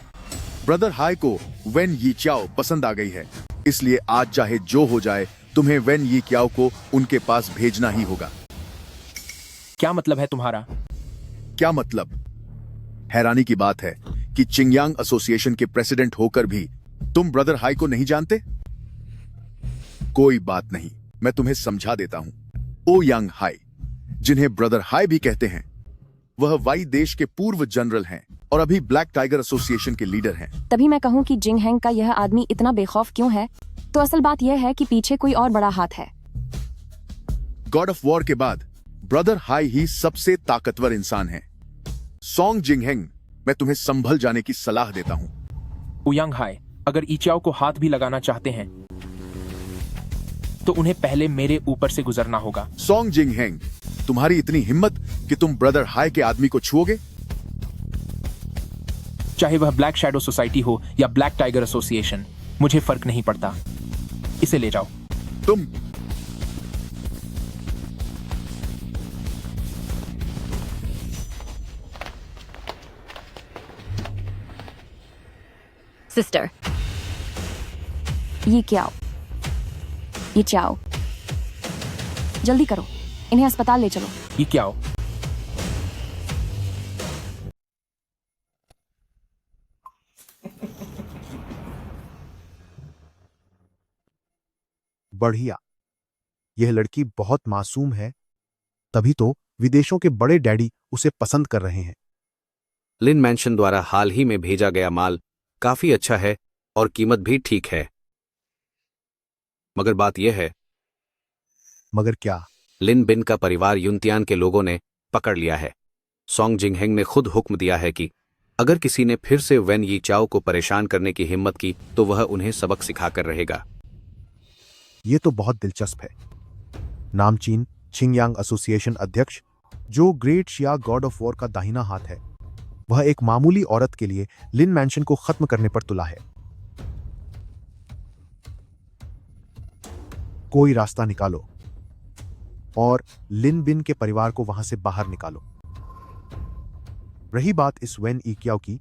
ब्रदर हाई को वेन यिक्याओ पसंद आ गई है, इसलिए आज चाहे जो हो जाए तुम्हें वेन यिक्याओ को उनके पास भेजना ही होगा। क्या मतलब है तुम्हारा? क्या मतलब? हैरानी की बात है कि चिंगयांग एसोसिएशन के प्रेसिडेंट होकर भी तुम ब्रदर हाई को नहीं जानते। कोई बात नहीं, मैं तुम्हें समझा देता हूं। ओ यांग हाई, जिन्हें ब्रदर हाई भी कहते हैं, वह वाई देश के पूर्व जनरल हैं और अभी ब्लैक टाइगर एसोसिएशन के लीडर हैं। तभी मैं कहूँ कि जिंगहेंग का यह आदमी इतना बेखौफ क्यों है, तो असल बात यह है कि पीछे कोई और बड़ा हाथ है। गॉड ऑफ वॉर के बाद ब्रदर हाई ही सबसे ताकतवर इंसान है। सॉन्ग जिंगहेंग, मैं तुम्हें संभल जाने की सलाह देता हूं। उयांग हाई, अगर यिक्याओ को हाथ भी लगाना चाहते हैं तो उन्हें पहले मेरे ऊपर से गुजरना होगा। सॉन्ग जिंगहेंग, तुम्हारी इतनी हिम्मत कि तुम ब्रदर हाई के आदमी को छुओगे? चाहे वह ब्लैक शैडो सोसाइटी हो या ब्लैक टाइगर एसोसिएशन, मुझे फर्क नहीं पड़ता। इसे ले जाओ। तुम सिस्टर, ये क्या? ये चाओ, जल्दी करो, इन्हें अस्पताल ले चलो। ये क्या हो? बढ़िया। यह लड़की बहुत मासूम है, तभी तो विदेशों के बड़े डैडी उसे पसंद कर रहे हैं। लिन मैंशन द्वारा हाल ही में भेजा गया माल काफी अच्छा है और कीमत भी ठीक है। मगर बात यह है, मगर क्या? लिन बिन का परिवार युनतियान के लोगों ने पकड़ लिया है। सोंग जिंगहेंग ने खुद हुक्म दिया है कि अगर किसी ने फिर से वेन यी चाओ को परेशान करने की हिम्मत की तो वह उन्हें सबक सिखाकर रहेगा। ये तो बहुत दिलचस्प है। नामचीन छिंगयांग एसोसिएशन अध्यक्ष, जो ग्रेट शिया गॉड ऑफ वॉर का दाहिना हाथ है, वह एक मामूली औरत के लिए लिन मैंशन को खत्म करने पर तुला है। कोई रास्ता निकालो और लिन बिन के परिवार को वहां से बाहर निकालो। रही बात इस वेन ई क्याओ की,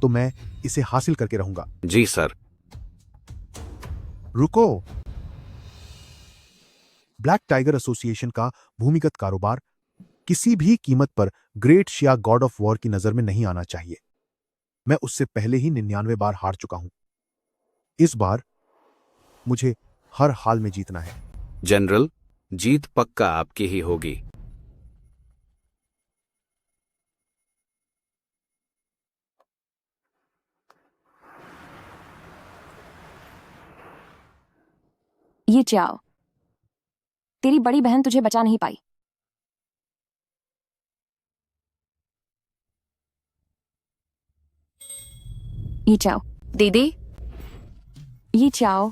तो मैं इसे हासिल करके रहूंगा। जी सर। रुको। ब्लैक टाइगर एसोसिएशन का भूमिगत कारोबार किसी भी कीमत पर ग्रेट शिया गॉड ऑफ वॉर की नजर में नहीं आना चाहिए। मैं उससे पहले ही 99 बार हार चुका हूं। इस बार मुझे हर हाल में जीतना है। जनरल, जीत पक्का आपकी ही होगी। ये चाओ, तेरी बड़ी बहन तुझे बचा नहीं पाई। ये चाओ। दीदी, ये चाओ,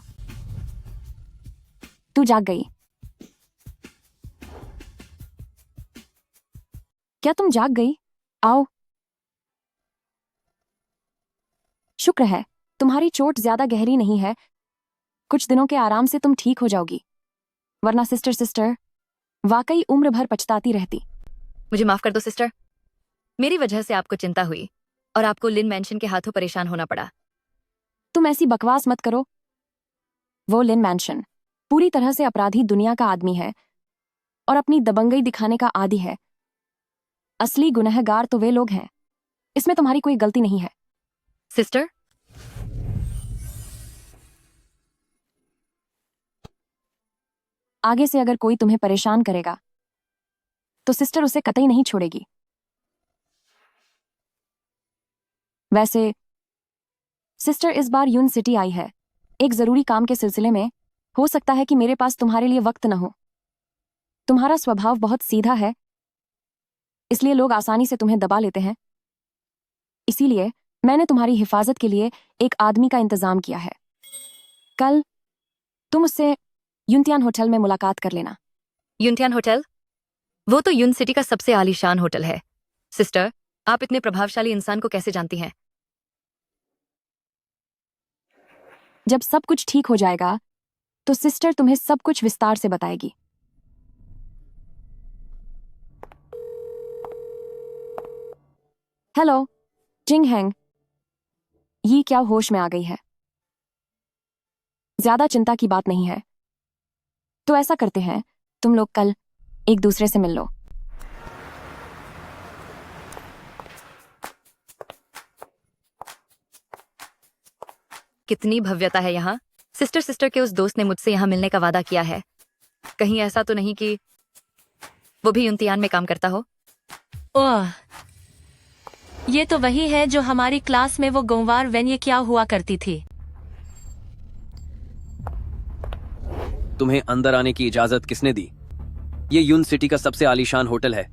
तू जाग गई। क्या तुम जाग गई? आओ। शुक्र है, तुम्हारी चोट ज्यादा गहरी नहीं है। कुछ दिनों के आराम से तुम ठीक हो जाओगी, वरना सिस्टर वाकई उम्र भर पछताती रहती। मुझे माफ कर दो सिस्टर। मेरी वजह से आपको चिंता हुई और आपको लिन मैंशन के हाथों परेशान होना पड़ा। तुम ऐसी बकवास मत करो। वो लिन मैंशन पूरी तरह से अपराधी दुनिया का आदमी है और अपनी दबंगई दिखाने का आदी है। असली गुनहगार तो वे लोग हैं। इसमें तुम्हारी कोई गलती नहीं है। सिस्टर, आगे से अगर कोई तुम्हें परेशान करेगा तो सिस्टर उसे कतई नहीं छोड़ेगी। वैसे सिस्टर इस बार यून सिटी आई है एक जरूरी काम के सिलसिले में। हो सकता है कि मेरे पास तुम्हारे लिए वक्त न हो। तुम्हारा स्वभाव बहुत सीधा है, इसलिए लोग आसानी से तुम्हें दबा लेते हैं। इसीलिए मैंने तुम्हारी हिफाजत के लिए एक आदमी का इंतजाम किया है। कल तुम उससे युनतियान होटल में मुलाकात कर लेना। युनतियान होटल? वो तो यून सिटी का सबसे आलीशान होटल है। सिस्टर, आप इतने प्रभावशाली इंसान को कैसे जानती हैं? जब सब कुछ ठीक हो जाएगा तो सिस्टर तुम्हें सब कुछ विस्तार से बताएगी। हेलो जिंगहेंग, ये क्या होश में आ गई है? ज्यादा चिंता की बात नहीं है, तो ऐसा करते हैं, तुम लोग कल एक दूसरे से मिल लो। कितनी भव्यता है यहाँ। सिस्टर के उस दोस्त ने मुझसे यहाँ मिलने का वादा किया है। कहीं ऐसा तो नहीं कि वो भी युनतियान में काम करता हो? ओह, ये तो वही है जो हमारी क्लास में वो गंवार वेन ये क्या हुआ करती थी। तुम्हें अंदर आने की इजाजत किसने दी? ये यून सिटी का सबसे आलीशान होटल है।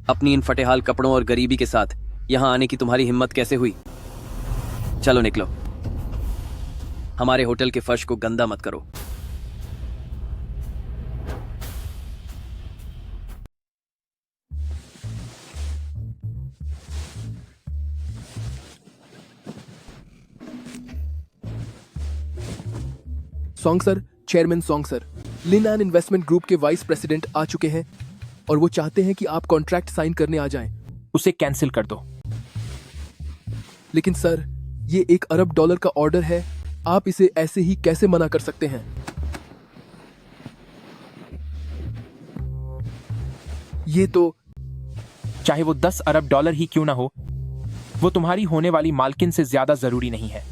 अपनी इन फटेहाल कपड़ों और गरीबी के साथ यहाँ आने की तुम्हारी हिम्मत कैसे हुई? चलो निकलो, हमारे होटल के फर्श को गंदा मत करो। Song sir, chairman Song sir, Lin and investment group के वाइस प्रेसिडेंट आ चुके हैं और वो चाहते हैं कि आप कॉन्ट्रैक्ट साइन करने आ जाएं। उसे कैंसिल कर दो। लेकिन सर, ये $1 अरब का ऑर्डर है, आप इसे ऐसे ही कैसे मना कर सकते हैं? ये तो चाहे वो $10 अरब ही क्यों ना हो, वो तुम्हारी होने वाली मालकिन से ज्यादा जरूरी नहीं है।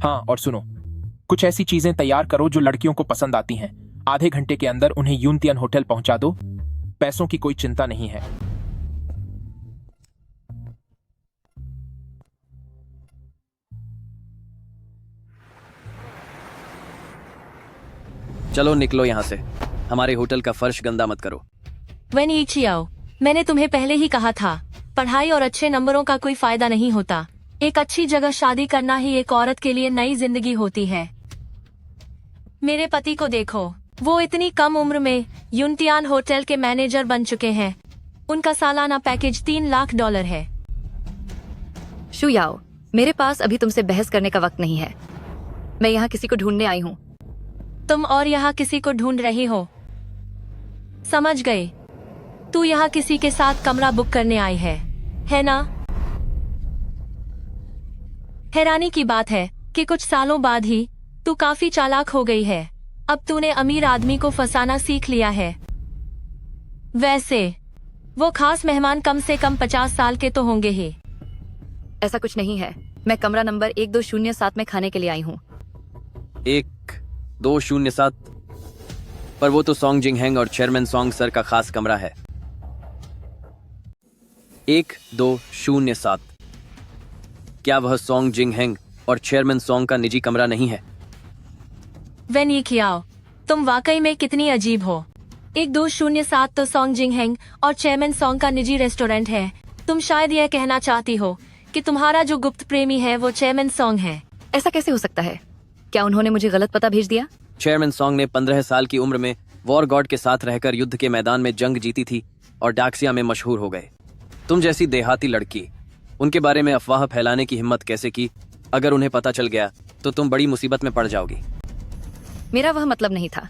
हाँ, और सुनो, कुछ ऐसी चीजें तैयार करो जो लड़कियों को पसंद आती हैं। आधे घंटे के अंदर उन्हें यूनतियन होटल पहुंचा दो। पैसों की कोई चिंता नहीं है। चलो निकलो यहाँ से। हमारे होटल का फर्श गंदा मत करो। वेन यी चियाओ, मैंने तुम्हें पहले ही कहा था, पढ़ाई और अच्छे नंबरों का कोई फायदा नहीं होता। एक अच्छी जगह शादी करना ही एक औरत के लिए नई जिंदगी होती है। मेरे पति को देखो, वो इतनी कम उम्र में यूनतियान होटल के मैनेजर बन चुके हैं। उनका सालाना पैकेज $3 लाख है। शुयाओ, मेरे पास अभी तुमसे बहस करने का वक्त नहीं है। मैं यहाँ किसी को ढूंढने आई हूँ। तुम और यहाँ किसी को ढूंढ रही हो? समझ गए, तू यहाँ किसी के साथ कमरा बुक करने आई है ना? हैरानी की बात है कि कुछ सालों बाद ही तू काफी चालाक हो गई है। अब तूने अमीर आदमी को फंसाना सीख लिया है। वैसे वो खास मेहमान कम से कम 50 साल के तो होंगे ही। ऐसा कुछ नहीं है। मैं कमरा नंबर 1207 में खाने के लिए आई हूँ। 1207? पर वो तो सॉन्ग जिंगहेंग और चेयरमैन सॉन्ग सर का खास कमरा है। 1207? क्या वह सॉन्ग जिंगहेंग और चेयरमैन सॉन्ग का निजी कमरा नहीं है? वेन यी खियाओ, तुम वाकई में कितनी अजीब हो। 1207 तो सॉन्ग जिंगहेंग और चेयरमैन सॉन्ग का निजी रेस्टोरेंट है। तुम शायद यह कहना चाहती हो कि तुम्हारा जो गुप्त प्रेमी है वो चेयरमैन सॉन्ग है। ऐसा कैसे हो सकता है? क्या उन्होंने मुझे गलत पता भेज दिया? चेयरमैन सॉन्ग ने 15 साल की उम्र में वॉर गॉड के साथ रहकर युद्ध के मैदान में जंग जीती थी और डाक्सिया में मशहूर हो गए। तुम जैसी देहाती लड़की उनके बारे में अफवाह फैलाने की हिम्मत कैसे की? अगर उन्हें पता चल गया तो तुम बड़ी मुसीबत में पड़ जाओगी। मेरा वह मतलब नहीं था।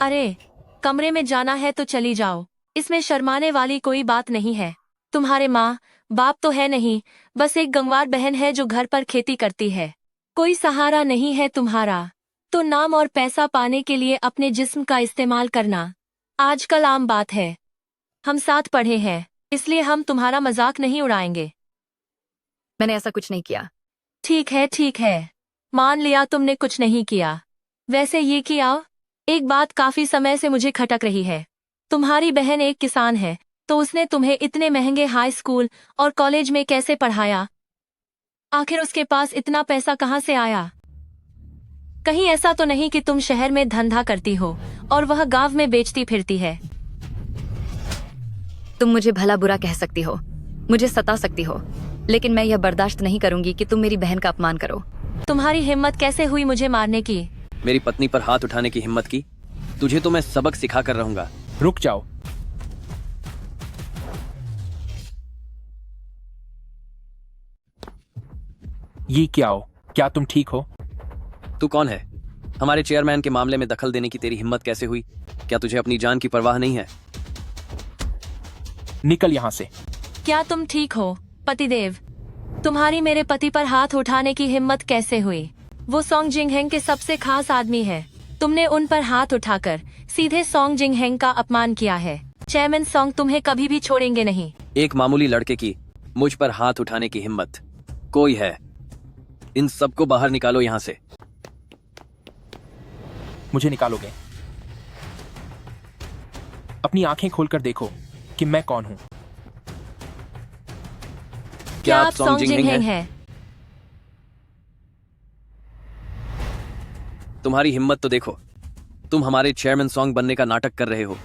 अरे, कमरे में जाना है तो चली जाओ, इसमें शर्माने वाली कोई बात नहीं है। तुम्हारे माँ बाप तो है नहीं, बस एक गंवार बहन है जो घर पर खेती करती है। कोई सहारा नहीं है तुम्हारा, तो नाम और पैसा पाने के लिए अपने जिस्म का इस्तेमाल करना आजकल आम बात है। हम साथ पढ़े हैं, इसलिए हम तुम्हारा मजाक नहीं उड़ाएंगे। मैंने ऐसा कुछ नहीं किया। ठीक है, मान लिया तुमने कुछ नहीं किया। वैसे ये किया, एक बात काफी समय से मुझे खटक रही है। तुम्हारी बहन एक किसान है, तो उसने तुम्हें इतने महंगे हाई स्कूल और कॉलेज में कैसे पढ़ाया? आखिर उसके पास इतना पैसा कहाँ से आया? कहीं ऐसा तो नहीं कि तुम शहर में धंधा करती हो और वह गांव में बेचती फिरती है? तुम मुझे भला बुरा कह सकती हो, मुझे सता सकती हो, लेकिन मैं यह बर्दाश्त नहीं करूंगी कि तुम मेरी बहन का अपमान करो। तुम्हारी हिम्मत कैसे हुई मुझे मारने की? मेरी पत्नी पर हाथ उठाने की हिम्मत की? तुझे तो मैं सबक सिखा कर रहूंगा। रुक जाओ। ये क्या हो? क्या तुम ठीक हो? तू कौन है? हमारे चेयरमैन के मामले में दखल देने की तेरी हिम्मत कैसे हुई? क्या तुझे अपनी जान की परवाह नहीं है? निकल यहाँ से। क्या तुम ठीक हो पतिदेव? तुम्हारी मेरे पति पर हाथ उठाने की हिम्मत कैसे हुई? वो सॉन्ग जिंगहेंग के सबसे खास आदमी है। तुमने उन पर हाथ उठाकर सीधे सॉन्ग जिंगहेंग का अपमान किया है। चेयरमैन सॉन्ग तुम्हें कभी भी छोड़ेंगे नहीं। एक मामूली लड़के की मुझ पर हाथ उठाने की हिम्मत कोई है? इन सबको बाहर निकालो यहाँ से। मुझे निकालोगे? अपनी आंखें खोलकर देखो कि मैं कौन हूँ। क्या आप सॉन्ग जिंगहेंग हैं? तुम्हारी हिम्मत तो देखो। तुम हमारे चेयरमैन सॉन्ग बनने का नाटक कर रहे हो।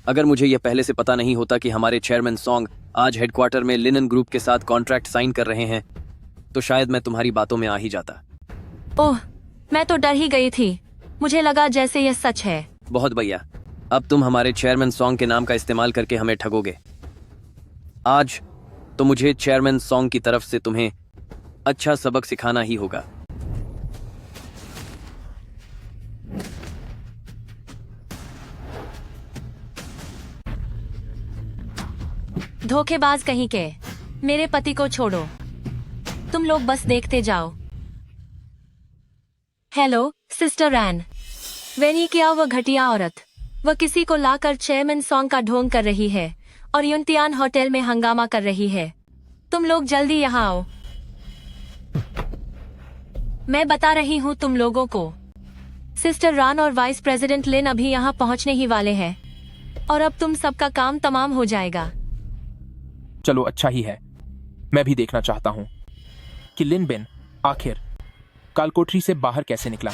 अगर मुझे यह पहले से पता नहीं होता कि हमारे चेयरमैन सॉन्ग आज हेडक्वार्टर में लिनन ग्रुप के साथ कॉन्ट्रैक्ट साइन कर रहे हैं, तो शायद मैं तुम्हारी बातों में आ ही जाता। ओह, मैं तो डर ही गई थी। मुझे लगा जैसे यह सच है। बहुत भैया, अब तुम हमारे चेयरमैन सॉन्ग के नाम का इस्तेमाल करके हमें ठगोगे। आज तो मुझे चेयरमैन सॉन्ग की तरफ से तुम्हें अच्छा सबक सिखाना ही होगा। धोखेबाज कहीं के, मेरे पति को छोड़ो, तुम लोग बस देखते जाओ। हेलो सिस्टर रैन, वेनी क्या वह घटिया औरत, वह किसी को लाकर चेयरमैन सॉन्ग का ढोंग कर रही है और युनतियान होटल में हंगामा कर रही है। तुम लोग जल्दी यहाँ आओ, मैं बता रही हूँ तुम लोगों को। सिस्टर रान और वाइस प्रेसिडेंट लिन अभी यहाँ पहुँचने ही वाले हैं और अब तुम सबका काम तमाम हो जाएगा। चलो अच्छा ही है। मैं भी देखना चाहता हूँ कि लिन बिन आखिर कालकोठरी से बाहर कैसे निकला।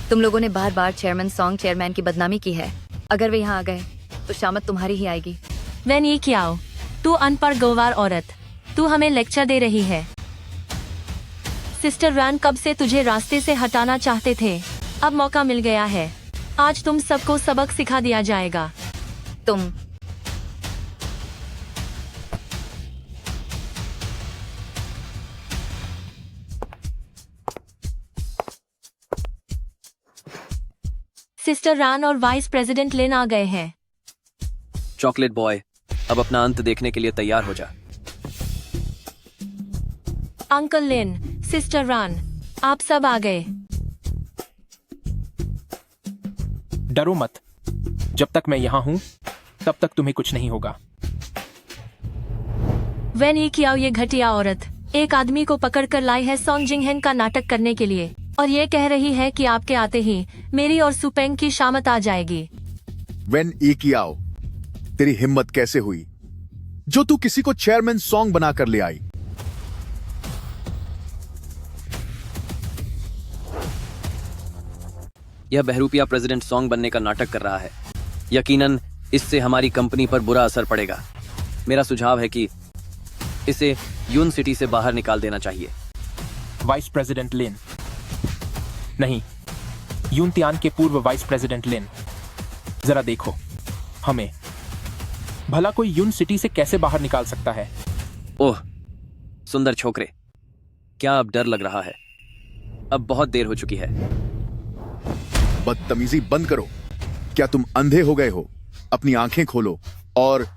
तुम लोगों ने बार बार चेयरमैन सॉन्ग चेयरमैन की बदनामी की है। अगर वे यहाँ आ गए तो शामत तुम्हारी ही आएगी। वैन ये क्या हो? तू अनपढ़ गंवार औरत, तू हमें लेक्चर दे रही है। सिस्टर रैन कब से तुझे रास्ते से हटाना चाहते थे, अब मौका मिल गया है। आज तुम सबको सबक सिखा दिया जाएगा। तुम सिस्टर रैन और वाइस प्रेसिडेंट लिन आ गए हैं। चॉकलेट बॉय, अब अपना अंत देखने के लिए तैयार हो जा। अंकल लिन, सिस्टर रैन, आप सब आ गए। डरो मत, जब तक मैं यहाँ हूँ तब तक तुम्हें कुछ नहीं होगा। वैन ये क्या, ये घटिया औरत एक आदमी को पकड़ कर लाई है सॉन्ग जिंगहेंग का नाटक करने के लिए और ये कह रही है कि आपके आते ही मेरी और सुपेंग की शामत आ जाएगी। वेन इकियाओ, तेरी हिम्मत कैसे हुई जो तू किसी को चेयरमैन सॉन्ग बनाकर ले आई? यह बहरूपिया प्रेसिडेंट सॉन्ग बनने का नाटक कर रहा है। यकीनन इससे हमारी कंपनी पर बुरा असर पड़ेगा। मेरा सुझाव है कि इसे यून सिटी से बाहर निकाल देना चाहिए। वाइस प्रेसिडेंट लिन नहीं, यूनतियान के पूर्व वाइस प्रेसिडेंट लिन, जरा देखो हमें। भला कोई यून सिटी से कैसे बाहर निकाल सकता है? ओह सुंदर छोकरे, क्या अब डर लग रहा है? अब बहुत देर हो चुकी है। बदतमीजी बंद करो। क्या तुम अंधे हो गए हो? अपनी आंखें खोलो और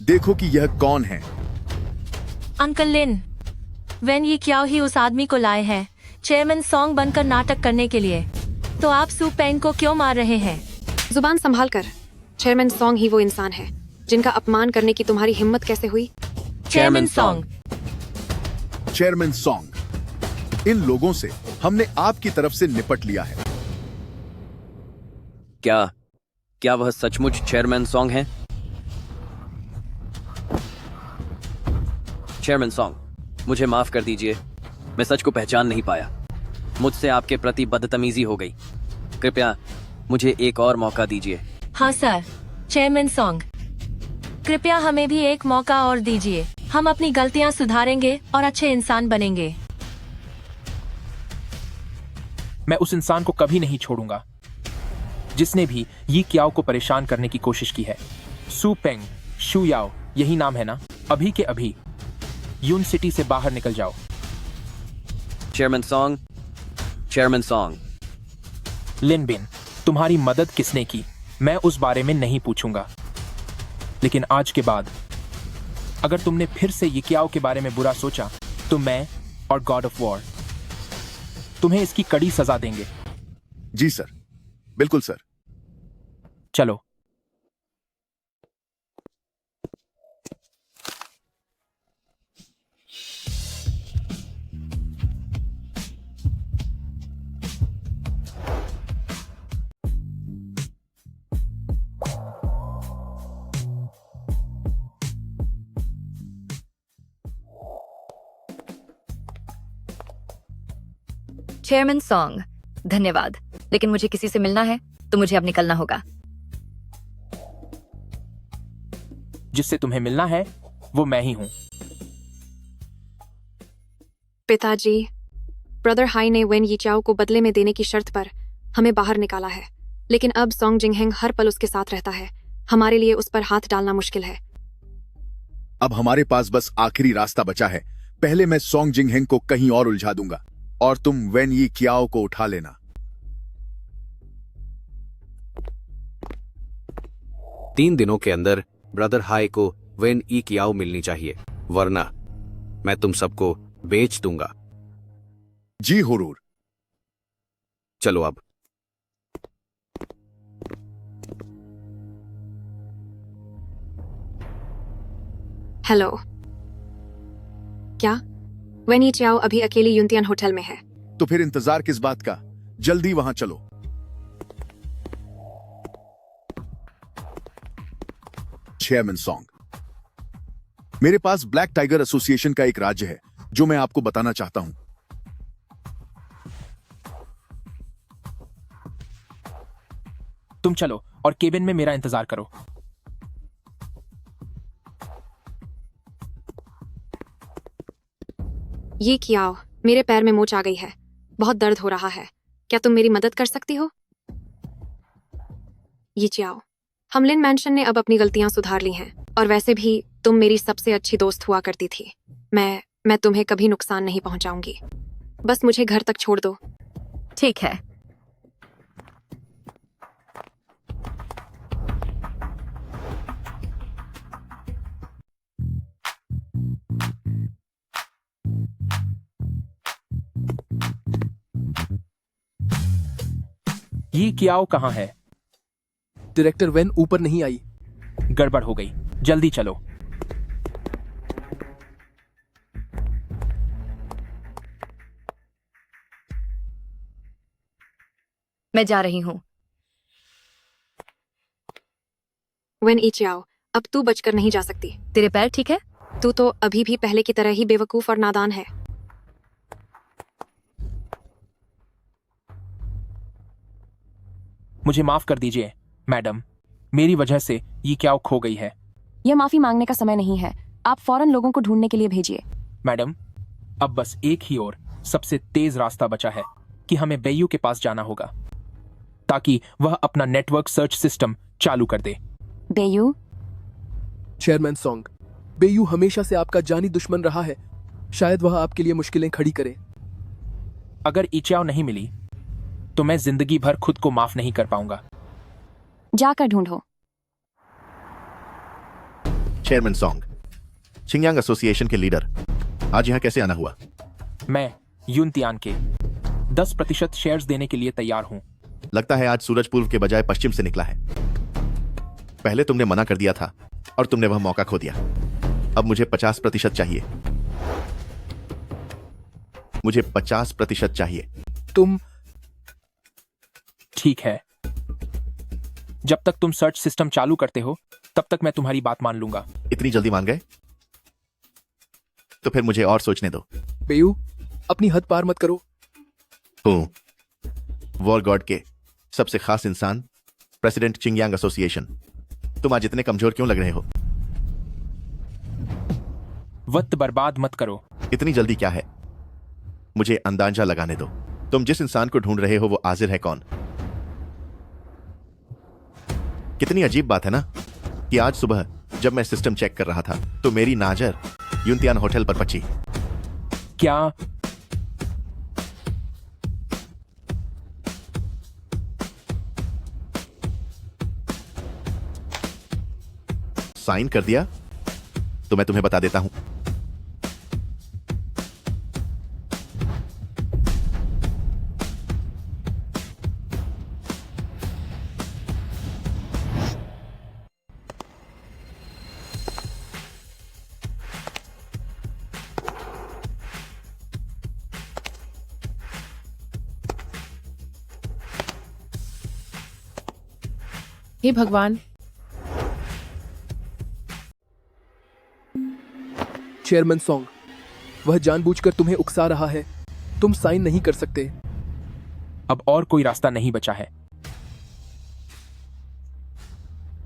देखो कि यह कौन है। अंकल लिन, वैन ये क्या ही उस आदमी को लाए हैं चेयरमैन सॉन्ग बनकर नाटक करने के लिए, तो आप सुपेंग को क्यों मार रहे हैं? जुबान संभाल कर। चेयरमैन सॉन्ग ही वो इंसान है जिनका अपमान करने की तुम्हारी हिम्मत कैसे हुई? चेयरमैन सॉन्ग, चेयरमैन सॉन्ग, इन लोगों से हमने आपकी तरफ से निपट लिया है। क्या वह सचमुच चेयरमैन सॉन्ग है? चेयरमैन सॉन्ग, मुझे माफ कर दीजिए, मैं सच को पहचान नहीं पाया। मुझसे आपके प्रति बदतमीजी हो गई। कृपया मुझे एक और मौका दीजिए। हाँ सर, चेयरमैन सॉन्ग, कृपया हमें भी एक मौका और दीजिए। हम अपनी गलतियां सुधारेंगे और अच्छे इंसान बनेंगे। मैं उस इंसान को कभी नहीं छोड़ूंगा जिसने भी यी क्याओ को परेशान करने की कोशिश की है। सुपेंग शुयाओ, यही नाम है ना? अभी के अभी यून सिटी से बाहर निकल जाओ। Chairman Song, chairman Song. Lin Bin, तुम्हारी मदद किसने की मैं उस बारे में नहीं पूछूंगा, लेकिन आज के बाद अगर तुमने फिर से ये क्याओ के बारे में बुरा सोचा तो मैं और गॉड ऑफ वॉर तुम्हें इसकी कड़ी सजा देंगे। जी सर, बिल्कुल सर। चलो। चेयरमैन सॉन्ग, धन्यवाद, लेकिन मुझे किसी से मिलना है तो मुझे अब निकलना होगा। जिससे तुम्हें मिलना है वो मैं ही हूं। पिताजी, ब्रदर हाई ने वेन यीचाओ को बदले में देने की शर्त पर हमें बाहर निकाला है, लेकिन अब सॉन्ग जिंगहेंग हर पल उसके साथ रहता है। हमारे लिए उस पर हाथ डालना मुश्किल है। अब हमारे पास बस आखिरी रास्ता बचा है। पहले मैं सॉन्ग जिंगहेंग को कहीं और उलझा दूंगा और तुम वेन यी कियाओ को उठा लेना। 3 दिनों के अंदर ब्रदर हाई को वेन यी कियाओ मिलनी चाहिए, वरना मैं तुम सबको बेच दूंगा। जी हुजूर। चलो अब। हेलो, क्या वेन यी चाओ अभी अकेली युनतियान होटल में है? तो फिर इंतजार किस बात का, जल्दी वहां चलो। चेयरमैन सॉन्ग, मेरे पास ब्लैक टाइगर एसोसिएशन का एक राज्य है जो मैं आपको बताना चाहता हूं। तुम चलो और केबिन में मेरा इंतजार करो। ये कियाओ, मेरे पैर में मोच आ गई है, बहुत दर्द हो रहा है, क्या तुम मेरी मदद कर सकती हो? ये चाओ, हम लिन मैंशन ने अब अपनी गलतियां सुधार ली हैं, और वैसे भी तुम मेरी सबसे अच्छी दोस्त हुआ करती थी। मैं तुम्हें कभी नुकसान नहीं पहुंचाऊंगी, बस मुझे घर तक छोड़ दो। ठीक है। ये कियाओ कहाँ है? डायरेक्टर वेन ऊपर नहीं आई। गड़बड़ हो गई, जल्दी चलो। मैं जा रही हूँ। वेन यी चाओ, अब तू बचकर नहीं जा सकती। तेरे पैर ठीक है? तू तो अभी भी पहले की तरह ही बेवकूफ और नादान है। मुझे माफ कर दीजिए मैडम, मेरी वजह से ये क्या खो गई है। यह माफी मांगने का समय नहीं है, आप फौरन लोगों को ढूंढने के लिए भेजिए। मैडम, अब बस एक ही और सबसे तेज रास्ता बचा है कि हमें बेयू के पास जाना होगा ताकि वह अपना नेटवर्क सर्च सिस्टम चालू कर दे। बेयू? चेयरमैन सॉन्ग, बेयू हमेशा से आपका जानी दुश्मन रहा है, शायद वह आपके लिए मुश्किलें खड़ी करे। अगर इचाओ नहीं मिली तो मैं जिंदगी भर खुद को माफ नहीं कर पाऊंगा। जाकर ढूंढो। चेयरमैन सॉन्ग, चिंगयांग एसोसिएशन के लीडर, आज यहाँ कैसे आना हुआ? मैं युनतियान के 10% शेयर्स देने के लिए तैयार हूँ। लगता है आज सूरज पूर्व के बजाय पश्चिम से निकला है। पहले तुमने मना कर दिया था और तुमने वह मौका खो दिया। अब मुझे 50% चाहिए। मुझे 50% चाहिए। तुम? ठीक है, जब तक तुम सर्च सिस्टम चालू करते हो तब तक मैं तुम्हारी बात मान लूंगा। इतनी जल्दी मान गए? तो फिर मुझे और सोचने दो। बेयू, अपनी हद पार मत करो। हूं वॉर गॉड के सबसे खास इंसान, प्रेसिडेंट चिंगयांग एसोसिएशन। तुम आज इतने कमजोर क्यों लग रहे हो? वक्त बर्बाद मत करो। इतनी जल्दी क्या है? मुझे अंदाजा लगाने दो। तुम जिस इंसान को ढूंढ रहे हो वो हाजिर है कौन? कितनी अजीब बात है ना कि आज सुबह जब मैं सिस्टम चेक कर रहा था तो मेरी नजर युनतियान होटल पर पची। क्या? साइन कर दिया तो मैं तुम्हें बता देता हूं। हे भगवान। चेयरमैन सॉन्ग, वह जानबूझकर तुम्हें उकसा रहा है, तुम साइन नहीं कर सकते। अब और कोई रास्ता नहीं बचा है।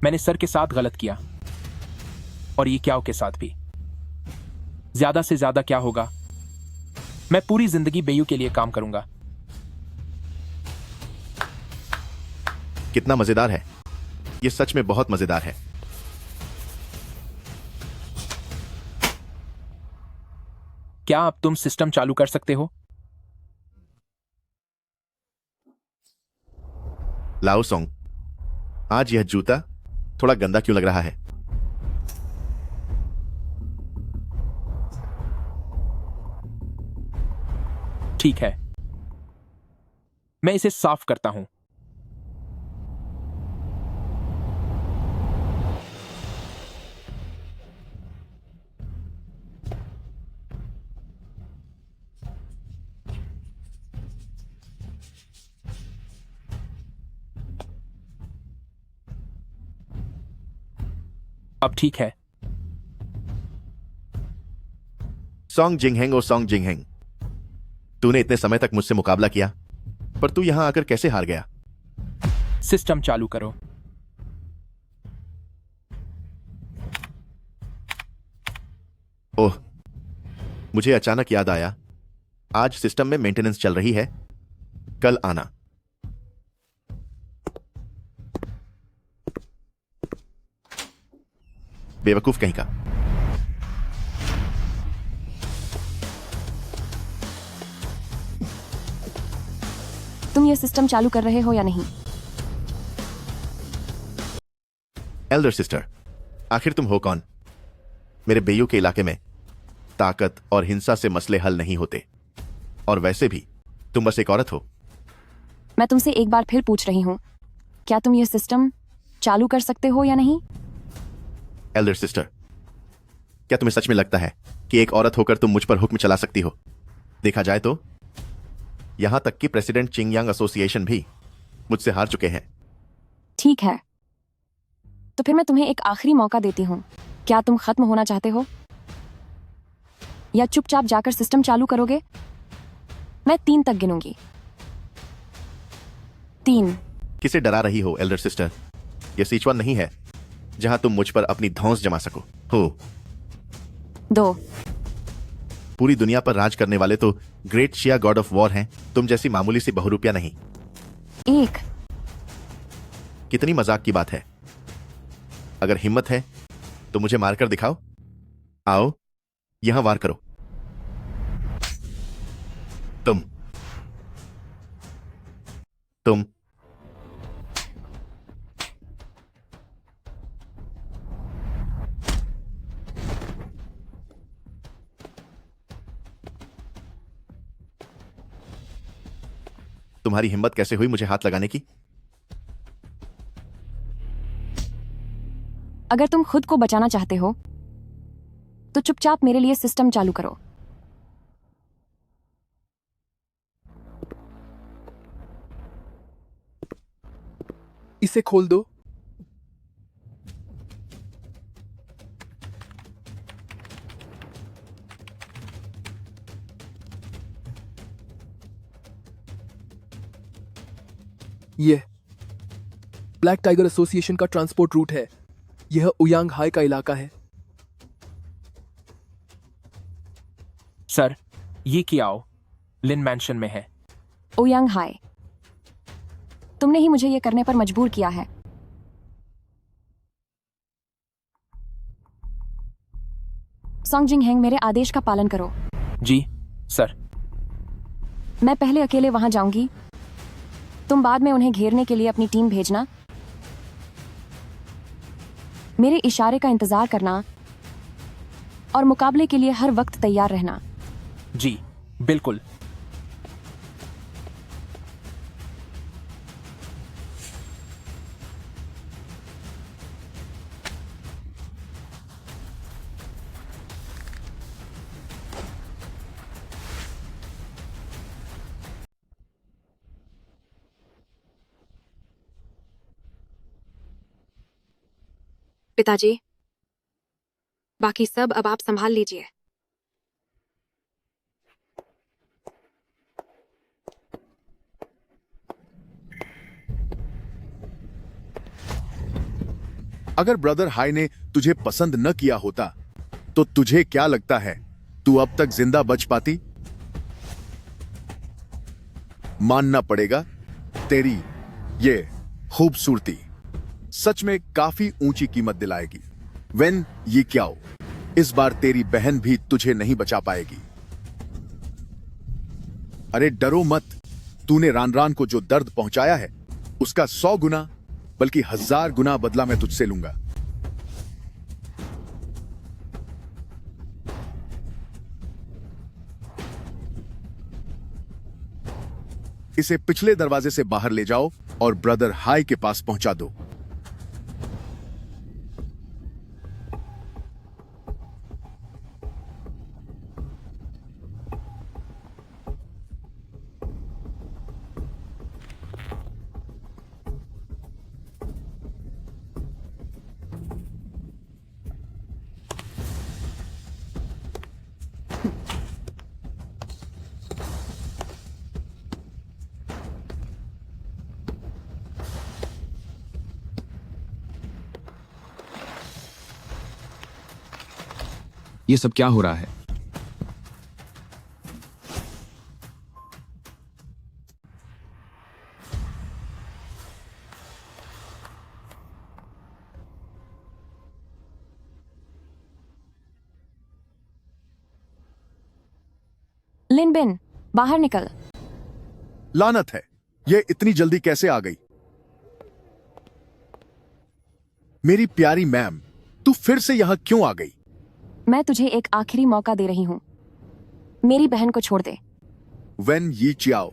मैंने सर के साथ गलत किया और ये क्याओ के साथ भी। ज्यादा से ज्यादा क्या होगा, मैं पूरी जिंदगी बेयू के लिए काम करूंगा। कितना मजेदार है, ये सच में बहुत मजेदार है। क्या अब तुम सिस्टम चालू कर सकते हो? लाओ सॉन्ग, आज यह जूता थोड़ा गंदा क्यों लग रहा है? ठीक है, मैं इसे साफ करता हूं। अब ठीक है। सॉन्ग जिंगहेंग और सॉन्ग जिंगहेंग, तूने इतने समय तक मुझसे मुकाबला किया, पर तू यहां आकर कैसे हार गया? सिस्टम चालू करो। ओह, मुझे अचानक याद आया, आज सिस्टम में मेंटेनेंस चल रही है, कल आना। बेवकूफ कहीं का। तुम ये सिस्टम चालू कर रहे हो या नहीं? एल्डर सिस्टर, आखिर तुम हो कौन? मेरे बेयू के इलाके में ताकत और हिंसा से मसले हल नहीं होते, और वैसे भी तुम बस एक औरत हो। मैं तुमसे एक बार फिर पूछ रही हूं, क्या तुम ये सिस्टम चालू कर सकते हो या नहीं? एल्डर सिस्टर, क्या तुम्हें सच में लगता है कि एक औरत होकर तुम मुझ पर हुक्म चला सकती हो? देखा जाए तो यहां तक कि प्रेसिडेंट चिंगयांग एसोसिएशन भी मुझसे हार चुके हैं। ठीक है, तो फिर मैं तुम्हें एक आखिरी मौका देती हूं। क्या तुम खत्म होना चाहते हो या चुपचाप जाकर सिस्टम चालू करोगे? मैं 3 तक गिनूंगी। 3। किसे डरा रही हो एल्डर सिस्टर? यह सिचुएशन नहीं है जहां तुम मुझ पर अपनी धौंस जमा सको हो। 2। पूरी दुनिया पर राज करने वाले तो ग्रेट शिया गॉड ऑफ वॉर हैं, तुम जैसी मामूली सी बहुरूपिया नहीं। 1। कितनी मजाक की बात है। अगर हिम्मत है तो मुझे मारकर दिखाओ। आओ, यहां वार करो। तुम तुम्हारी हिम्मत कैसे हुई मुझे हाथ लगाने की? अगर तुम खुद को बचाना चाहते हो तो चुपचाप मेरे लिए सिस्टम चालू करो। इसे खोल दो। ये ब्लैक टाइगर एसोसिएशन का ट्रांसपोर्ट रूट है। यह उयांग हाई का इलाका है। सर, ये कियाओ लिन मैंशन में है। ओयांग हाई, तुमने ही मुझे ये करने पर मजबूर किया है। सॉन्ग जिंगहेंग, मेरे आदेश का पालन करो। जी सर। मैं पहले अकेले वहां जाऊंगी, तुम बाद में उन्हें घेरने के लिए अपनी टीम भेजना। मेरे इशारे का इंतजार करना और मुकाबले के लिए हर वक्त तैयार रहना। जी बिल्कुल। पिताजी, बाकी सब अब आप संभाल लीजिए। अगर ब्रदर हाई ने तुझे पसंद न किया होता तो तुझे क्या लगता है तू अब तक जिंदा बच पाती? मानना पड़ेगा, तेरी ये खूबसूरती सच में काफी ऊंची कीमत दिलाएगी। वेन ये क्या हो, इस बार तेरी बहन भी तुझे नहीं बचा पाएगी। अरे डरो मत। तूने रान को जो दर्द पहुंचाया है उसका 100 गुना बल्कि 1000 गुना बदला मैं तुझसे लूंगा। इसे पिछले दरवाजे से बाहर ले जाओ और ब्रदर हाई के पास पहुंचा दो। ये सब क्या हो रहा है? लिन बिन, बाहर निकल। लानत है, ये इतनी जल्दी कैसे आ गई? मेरी प्यारी मैम, तू फिर से यहां क्यों आ गई? मैं तुझे एक आखिरी मौका दे रही हूं, मेरी बहन को छोड़ दे। वेन यी चियाओ,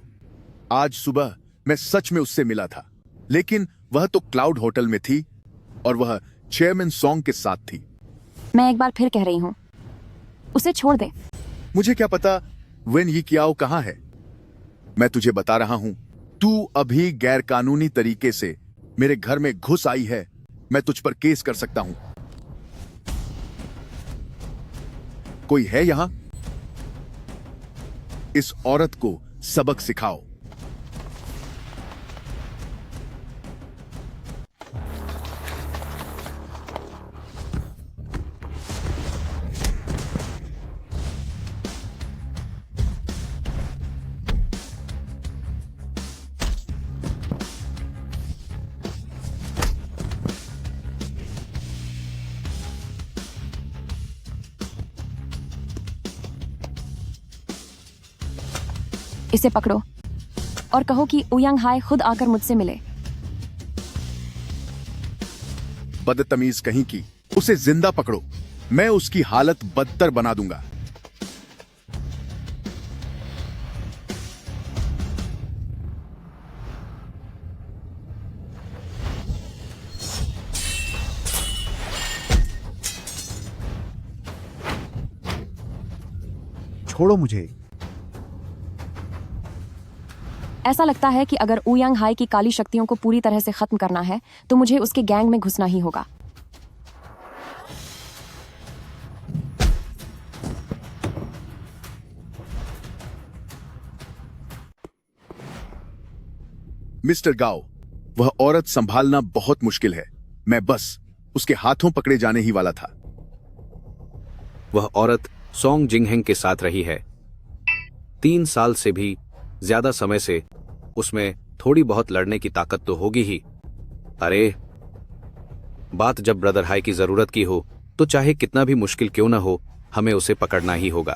आज सुबह मैं सच में उससे मिला था, लेकिन वह तो क्लाउड होटल में थी और वह चेयरमैन सॉन्ग के साथ थी। मैं एक बार फिर कह रही हूं, उसे छोड़ दे। मुझे क्या पता वेन यी चियाओ कहां है? मैं तुझे बता रहा हूं, तू अभी गैरकानूनी तरीके से मेरे घर में घुस आई है। मैं तुझ पर केस कर सकता हूं। कोई है यहां? इस औरत को सबक सिखाओ। इसे पकड़ो और कहो कि उयांग हाई खुद आकर मुझसे मिले। बदतमीज कहीं की, उसे जिंदा पकड़ो। मैं उसकी हालत बदतर बना दूंगा। छोड़ो मुझे। ऐसा लगता है कि अगर उयांग हाई की काली शक्तियों को पूरी तरह से खत्म करना है तो मुझे उसके गैंग में घुसना ही होगा। मिस्टर गाओ, वह औरत संभालना बहुत मुश्किल है। मैं बस उसके हाथों पकड़े जाने ही वाला था। वह औरत सॉन्ग जिंगहेंग के साथ रही है 3 साल से भी ज्यादा समय से। उसमें थोड़ी बहुत लड़ने की ताकत तो होगी ही। अरे, बात जब ब्रदर हाई की जरूरत की हो तो चाहे कितना भी मुश्किल क्यों ना हो, हमें उसे पकड़ना ही होगा।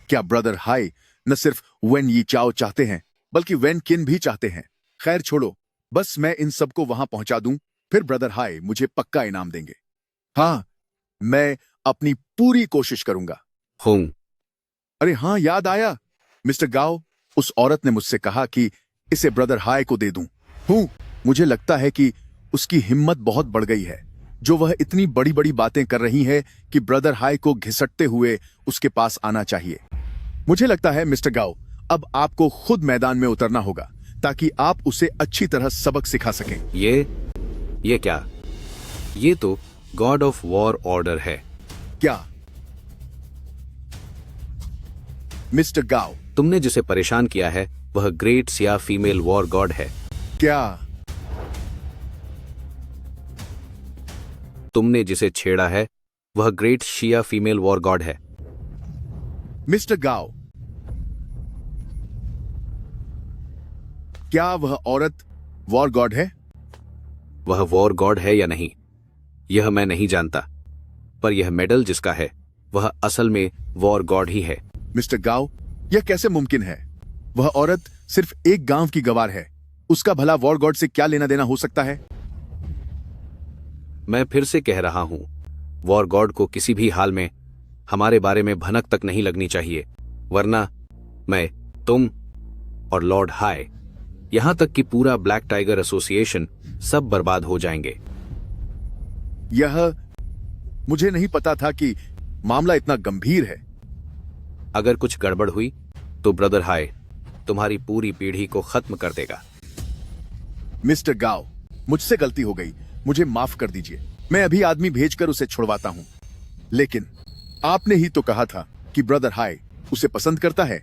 क्या ब्रदर हाई न सिर्फ वेन यी चाओ चाहते हैं बल्कि वेन किन भी चाहते हैं? खैर छोड़ो, बस मैं इन सबको वहां पहुंचा दूं, फिर ब्रदर हाई मुझे पक्का इनाम देंगे। हाँ, मैं अपनी पूरी कोशिश करूंगा। अरे हाँ, याद आया। मिस्टर गाओ, उस औरत ने मुझसे कहा कि इसे ब्रदर हाई को दे दूं। मुझे लगता है कि उसकी हिम्मत बहुत बढ़ गई है, जो वह इतनी बड़ी बड़ी बातें कर रही है कि ब्रदर हाई को घिसटते हुए उसके पास आना चाहिए। मुझे लगता है मिस्टर गाओ, अब आपको खुद मैदान में उतरना होगा ताकि आप उसे अच्छी तरह सबक सिखा सकें। ये क्या? ये तो गॉड ऑफ वॉर ऑर्डर है। क्या? मिस्टर गाओ, तुमने जिसे परेशान किया है वह great Siya female war God है। क्या? तुमने जिसे छेड़ा है वह ग्रेट शिया फीमेल वॉर गॉड है। मिस्टर गाओ, क्या वह औरत वॉर गॉड है? वह वॉर गॉड है या नहीं यह मैं नहीं जानता, पर यह मेडल जिसका है वह असल में वॉर गॉड ही है। मिस्टर गाओ, यह कैसे मुमकिन है? वह औरत सिर्फ एक गांव की गवार है। उसका भला वॉर गॉड से क्या लेना देना हो सकता है? मैं फिर से कह रहा हूं, वॉर गॉड को किसी भी हाल में हमारे बारे में भनक तक नहीं लगनी चाहिए, वरना मैं, तुम और लॉर्ड हाई, यहां तक कि पूरा ब्लैक टाइगर एसोसिएशन सब बर्बाद हो जाएंगे। यह मुझे नहीं पता था कि मामला इतना गंभीर है। अगर कुछ गड़बड़ हुई तो ब्रदर हाई तुम्हारी पूरी पीढ़ी को खत्म कर देगा। मिस्टर गाओ, मुझसे गलती हो गई, मुझे माफ कर दीजिए। मैं अभी आदमी भेजकर उसे छुड़वाता हूं। लेकिन आपने ही तो कहा था कि ब्रदर हाई उसे पसंद करता है।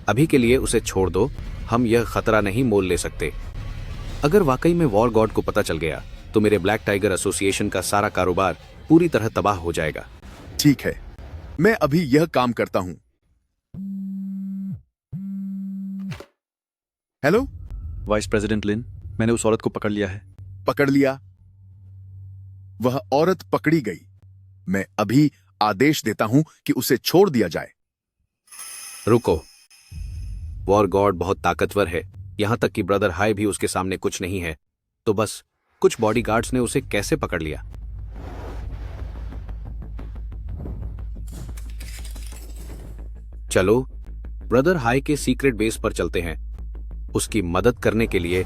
अभी के लिए उसे छोड़ दो, हम यह खतरा नहीं मोल ले सकते। अगर वाकई में वॉर गॉड को पता चल गया तो मेरे ब्लैक टाइगर एसोसिएशन का सारा कारोबार पूरी तरह तबाह हो जाएगा। ठीक है, मैं अभी यह काम करता हूं। हेलो वाइस प्रेसिडेंट लिन, मैंने उस औरत को पकड़ लिया है। पकड़ लिया? वह औरत पकड़ी गई। मैं अभी आदेश देता हूं कि उसे छोड़ दिया जाए। रुको, वॉर गॉड बहुत ताकतवर है, यहां तक कि ब्रदर हाई भी उसके सामने कुछ नहीं है। तो बस कुछ बॉडीगार्ड्स ने उसे कैसे पकड़ लिया? चलो ब्रदर हाई के सीक्रेट बेस पर चलते हैं, उसकी मदद करने के लिए।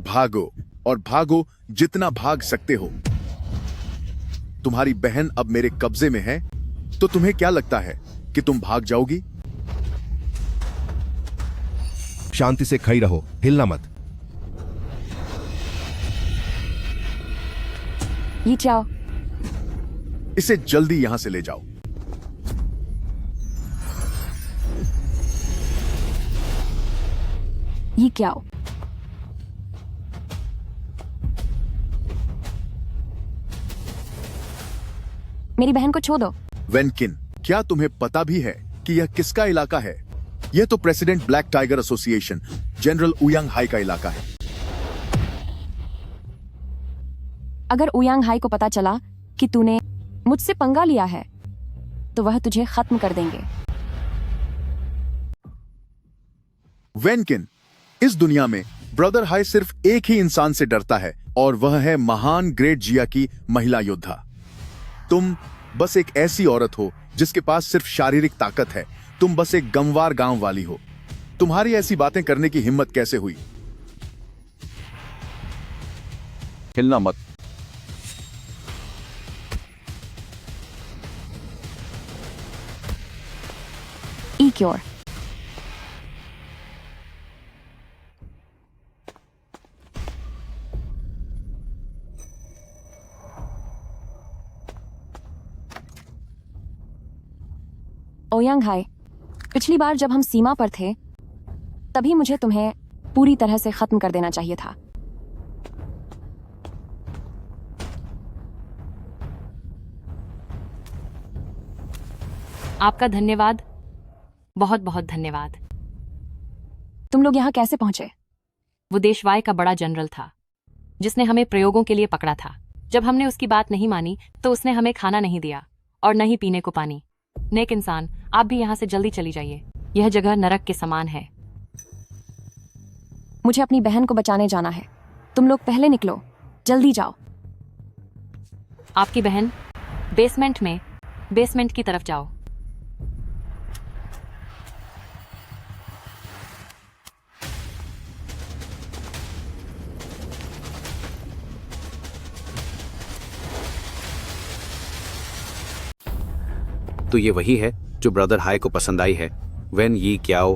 भागो और भागो जितना भाग सकते हो। तुम्हारी बहन अब मेरे कब्जे में है, तो तुम्हें क्या लगता है कि तुम भाग जाओगी? शांति से खड़ी रहो, हिलना मत। ये चाओ, इसे जल्दी यहां से ले जाओ। ये क्या हो? मेरी बहन को छोड़ दो। वेनकिन, क्या तुम्हें पता भी है कि यह किसका इलाका है? यह तो president Black tiger Association general Ouyang Hai का इलाका है। अगर उयांग हाई को पता चला कि तूने मुझसे पंगा लिया है तो वह तुझे खत्म कर देंगे। वेनकिन, इस दुनिया में ब्रदर हाई सिर्फ एक ही इंसान से डरता है और वह है महान ग्रेट जिया की महिला योद्धा। तुम बस एक ऐसी औरत हो जिसके पास सिर्फ शारीरिक ताकत है। तुम बस एक गंवार गांव वाली हो। तुम्हारी ऐसी बातें करने की हिम्मत कैसे हुई? हिलना मत। क्योर ओयांग हाई, पिछली बार जब हम सीमा पर थे तभी मुझे तुम्हें पूरी तरह से खत्म कर देना चाहिए था। आपका धन्यवाद, बहुत बहुत धन्यवाद। तुम लोग यहाँ कैसे पहुंचे? वो देशवाय का बड़ा जनरल था जिसने हमें प्रयोगों के लिए पकड़ा था। जब हमने उसकी बात नहीं मानी तो उसने हमें खाना नहीं दिया और न ही पीने को पानी। नेक इंसान, आप भी यहाँ से जल्दी चली जाइए, यह जगह नरक के समान है। मुझे अपनी बहन को बचाने जाना है। तुम लोग पहले निकलो, जल्दी जाओ। आपकी बहन बेसमेंट की तरफ जाओ। तो ये वही है जो ब्रदर हाई को पसंद आई है। वेन यी क्याओ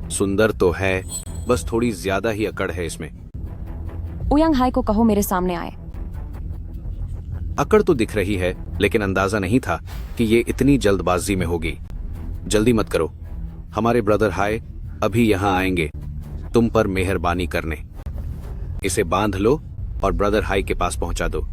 सुंदर तो है, बस थोड़ी ज्यादा ही अकड़ है इसमें। उयांग हाई को कहो मेरे सामने आए। अकड़ तो दिख रही है, लेकिन अंदाजा नहीं था कि ये इतनी जल्दबाजी में होगी। जल्दी मत करो, हमारे ब्रदर हाई अभी यहाँ आएंगे तुम पर मेहरबानी करने। इसे बांध लो और ब्रदर हाई के पास पहुंचा दो।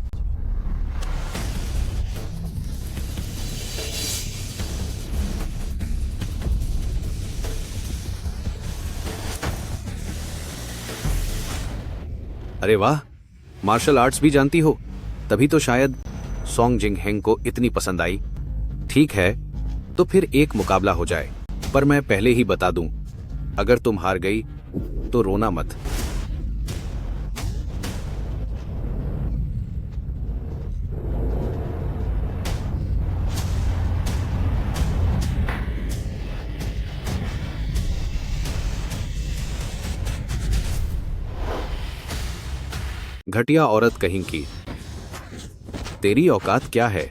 अरे वाह, मार्शल आर्ट्स भी जानती हो, तभी तो शायद सॉन्ग जिंग हेंग को इतनी पसंद आई। ठीक है, तो फिर एक मुकाबला हो जाए, पर मैं पहले ही बता दूं, अगर तुम हार गई तो रोना मत। घटिया औरत कहीं की, तेरी औकात क्या है?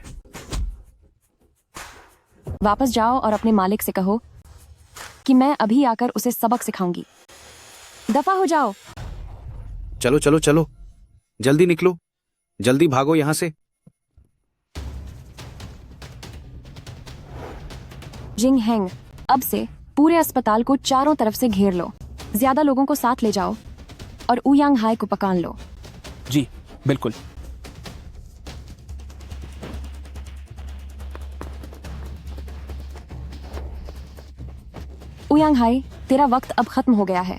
वापस जाओ और अपने मालिक से कहो कि मैं अभी आकर उसे सबक सिखाऊंगी। दफा हो जाओ। चलो चलो चलो, जल्दी निकलो, जल्दी भागो यहां से। जिंग हेंग, अब से पूरे अस्पताल को चारों तरफ से घेर लो। ज्यादा लोगों को साथ ले जाओ और उयांग हाई को पकड़ लो। जी बिल्कुल। उयांग हाई, तेरा वक्त अब खत्म हो गया है।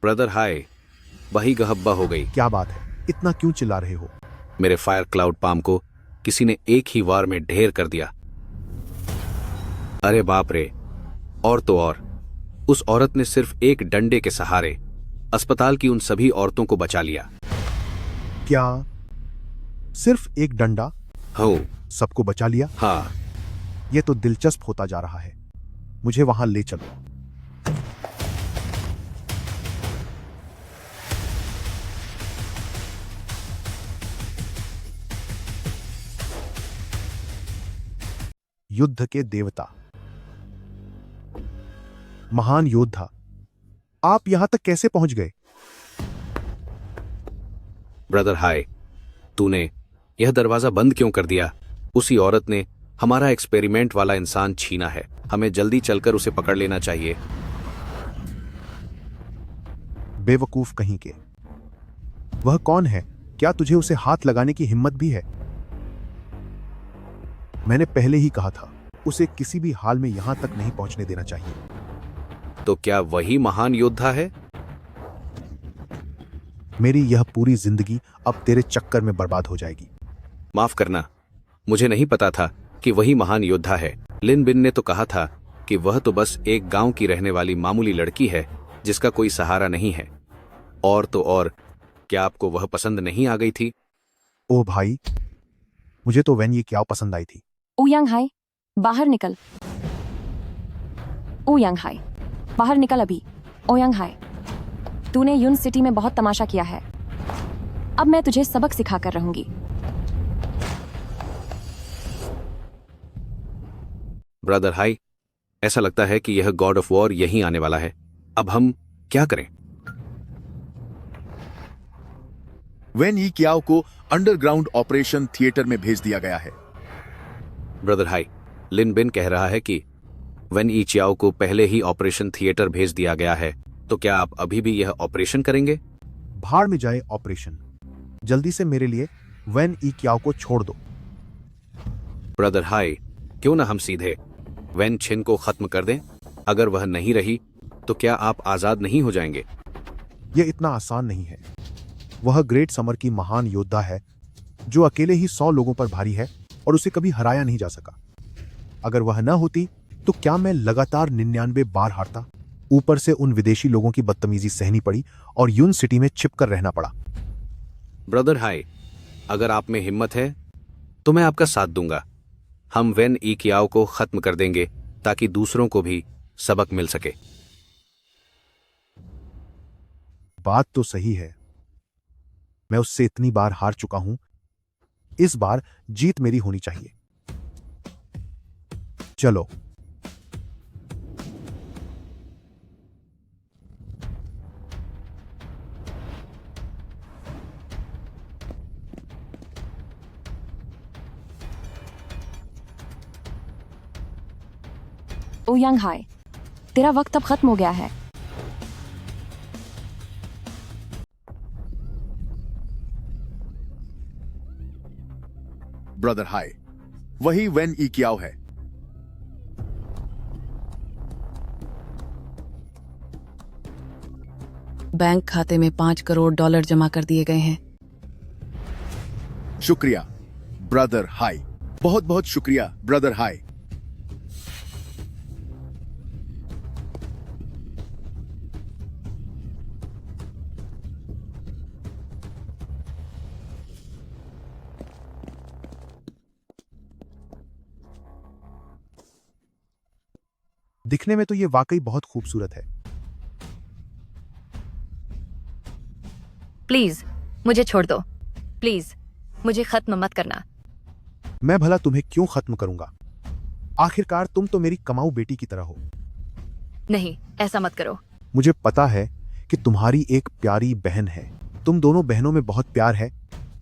ब्रदर हाय, वही गहब्बा हो गई। क्या बात है, इतना क्यों चिल्ला रहे हो? मेरे फायर क्लाउड पाम को किसी ने एक ही वार में ढेर कर दिया। अरे बाप रे, और तो और, उस औरत ने सिर्फ एक डंडे के सहारे अस्पताल की उन सभी औरतों को बचा लिया। क्या सिर्फ एक डंडा? हो, सबको बचा लिया? हाँ। यह तो दिलचस्प होता जा रहा है, मुझे वहां ले चलो। युद्ध के देवता, महान योद्धा, आप यहां तक कैसे पहुंच गए? ब्रदर हाय, तूने यह दरवाजा बंद क्यों कर दिया? उसी औरत ने हमारा एक्सपेरिमेंट वाला इंसान छीना है। हमें जल्दी चलकर उसे पकड़ लेना चाहिए। बेवकूफ कहीं के। वह कौन है? क्या तुझे उसे हाथ लगाने की हिम्मत भी है? मैंने पहले ही कहा था, उसे किसी भी हाल में यहां तक नहीं पहुंचने देना चाहिए। तो क्या वही महान योद्धा है? मेरी यह पूरी जिंदगी अब तेरे चक्कर में बर्बाद हो जाएगी। माफ करना, मुझे नहीं पता था कि वही महान योद्धा है। लिन बिन ने तो कहा था कि वह तो बस एक गांव की रहने वाली मामूली लड़की है जिसका कोई सहारा नहीं है। और तो और, क्या आपको वह पसंद नहीं आ गई थी? ओ भाई, मुझे तो वेन ये क्या पसंद आई थी। उयांग हाई, बाहर निकल। उयांग हाई, बाहर निकल अभी। ओयांग हाई, तूने यून सिटी में बहुत तमाशा किया है। अब मैं तुझे सबक सिखा कर रहूंगी। ब्रदर हाई, ऐसा लगता है कि यह गॉड ऑफ वॉर यहीं आने वाला है। अब हम क्या करें? वेन ई क्याओ को अंडरग्राउंड ऑपरेशन थिएटर में भेज दिया गया है। ब्रदर हाई, लिन बिन कह रहा है कि वेन ई चियाओ को पहले ही ऑपरेशन थिएटर भेज दिया गया है, तो क्या आप अभी भी यह ऑपरेशन करेंगे? भाड़ में जाए ऑपरेशन। जल्दी से मेरे लिए वेन ई क्याओ को छोड़ दो। ब्रदर हाई, क्यों ना हम सीधे वेन छिन को खत्म कर दें? अगर वह नहीं रही तो क्या आप आजाद नहीं हो जाएंगे? यह इतना आसान नहीं है। वह ग्रेट समर की महान योद्धा है जो अकेले ही 100 लोगों पर भारी है और उसे कभी हराया नहीं जा सका। अगर वह न होती तो क्या मैं लगातार 99 बार हारता? ऊपर से उन विदेशी लोगों की बदतमीजी सहनी पड़ी और यून सिटी में छिपकर रहना पड़ा। ब्रदर हाई, अगर आप में हिम्मत है तो मैं आपका साथ दूंगा। हम वेन ई क्याओ को खत्म कर देंगे ताकि दूसरों को भी सबक मिल सके। बात तो सही है, मैं उससे इतनी बार हार चुका हूं। इस बार जीत मेरी होनी चाहिए। चलो। ओयांग हाई, तेरा वक्त अब खत्म हो गया है। ब्रदर हाय, वही वेन ई क्याओ है। बैंक खाते में $5 करोड़ जमा कर दिए गए हैं। शुक्रिया ब्रदर हाई, बहुत बहुत शुक्रिया ब्रदर हाई। दिखने में तो ये वाकई बहुत खूबसूरत है। प्लीज मुझे छोड़ दो, प्लीज मुझे खत्म मत करना। मैं भला तुम्हें क्यों खत्म करूंगा? आखिरकार तुम तो मेरी कमाऊ बेटी की तरह हो। नहीं, ऐसा मत करो। मुझे पता है कि तुम्हारी एक प्यारी बहन है, तुम दोनों बहनों में बहुत प्यार है,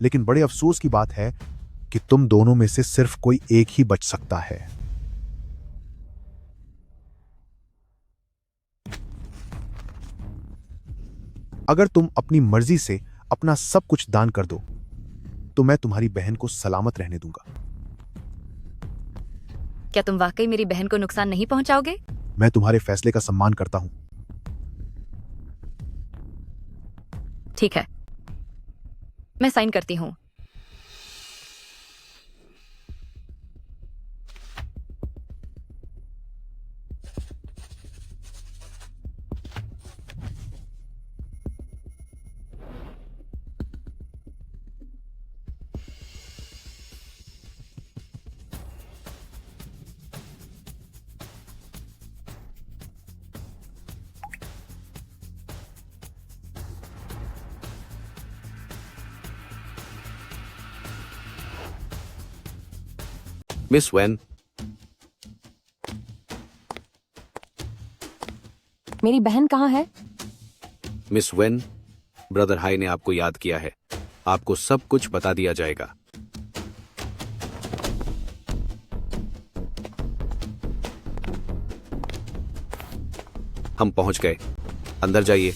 लेकिन बड़े अफसोस की बात है कि तुम दोनों में से सिर्फ कोई एक ही बच सकता है। अगर तुम अपनी मर्जी से अपना सब कुछ दान कर दो तो मैं तुम्हारी बहन को सलामत रहने दूंगा। क्या तुम वाकई मेरी बहन को नुकसान नहीं पहुंचाओगे? मैं तुम्हारे फैसले का सम्मान करता हूं। ठीक है, मैं साइन करती हूं। मिस वेन, मेरी बहन कहाँ है? मिस वेन, ब्रदर हाई ने आपको याद किया है। आपको सब कुछ बता दिया जाएगा। हम पहुंच गए, अंदर जाइए।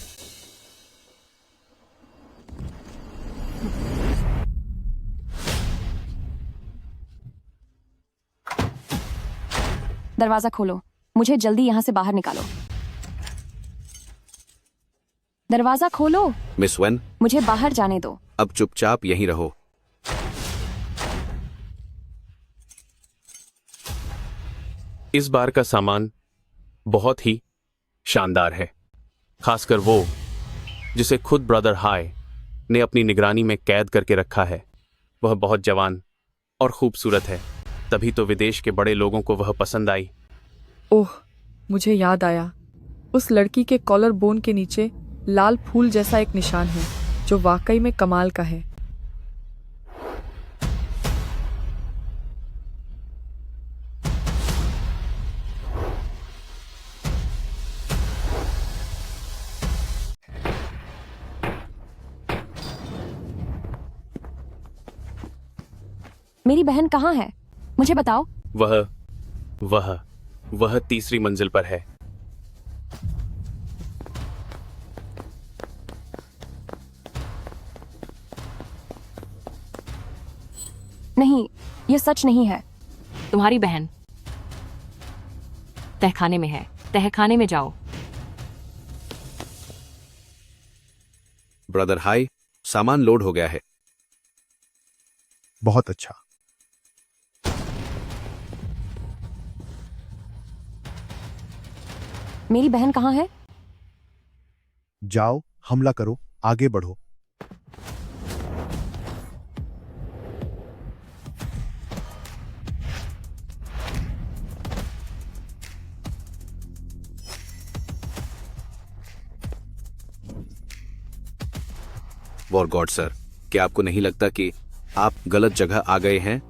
दरवाजा खोलो, मुझे जल्दी यहां से बाहर निकालो। दरवाजा खोलो। मिस वेन, मुझे बाहर जाने दो। अब चुपचाप यहीं रहो। इस बार का सामान बहुत ही शानदार है, खासकर वो जिसे खुद ब्रदर हाई ने अपनी निगरानी में कैद करके रखा है। वह बहुत जवान और खूबसूरत है, तभी तो विदेश के बड़े लोगों को वह पसंद आई। ओह, मुझे याद आया, उस लड़की के कॉलर बोन के नीचे लाल फूल जैसा एक निशान है जो वाकई में कमाल का है। मेरी बहन कहाँ है? मुझे बताओ। वह तीसरी मंजिल पर है। नहीं, ये सच नहीं है। तुम्हारी बहन तहखाने में है, तहखाने में जाओ। ब्रदर हाई, सामान लोड हो गया है। बहुत अच्छा। मेरी बहन कहाँ है? जाओ, हमला करो, आगे बढ़ो। वॉर गॉड सर, क्या आपको नहीं लगता कि आप गलत जगह आ गए हैं?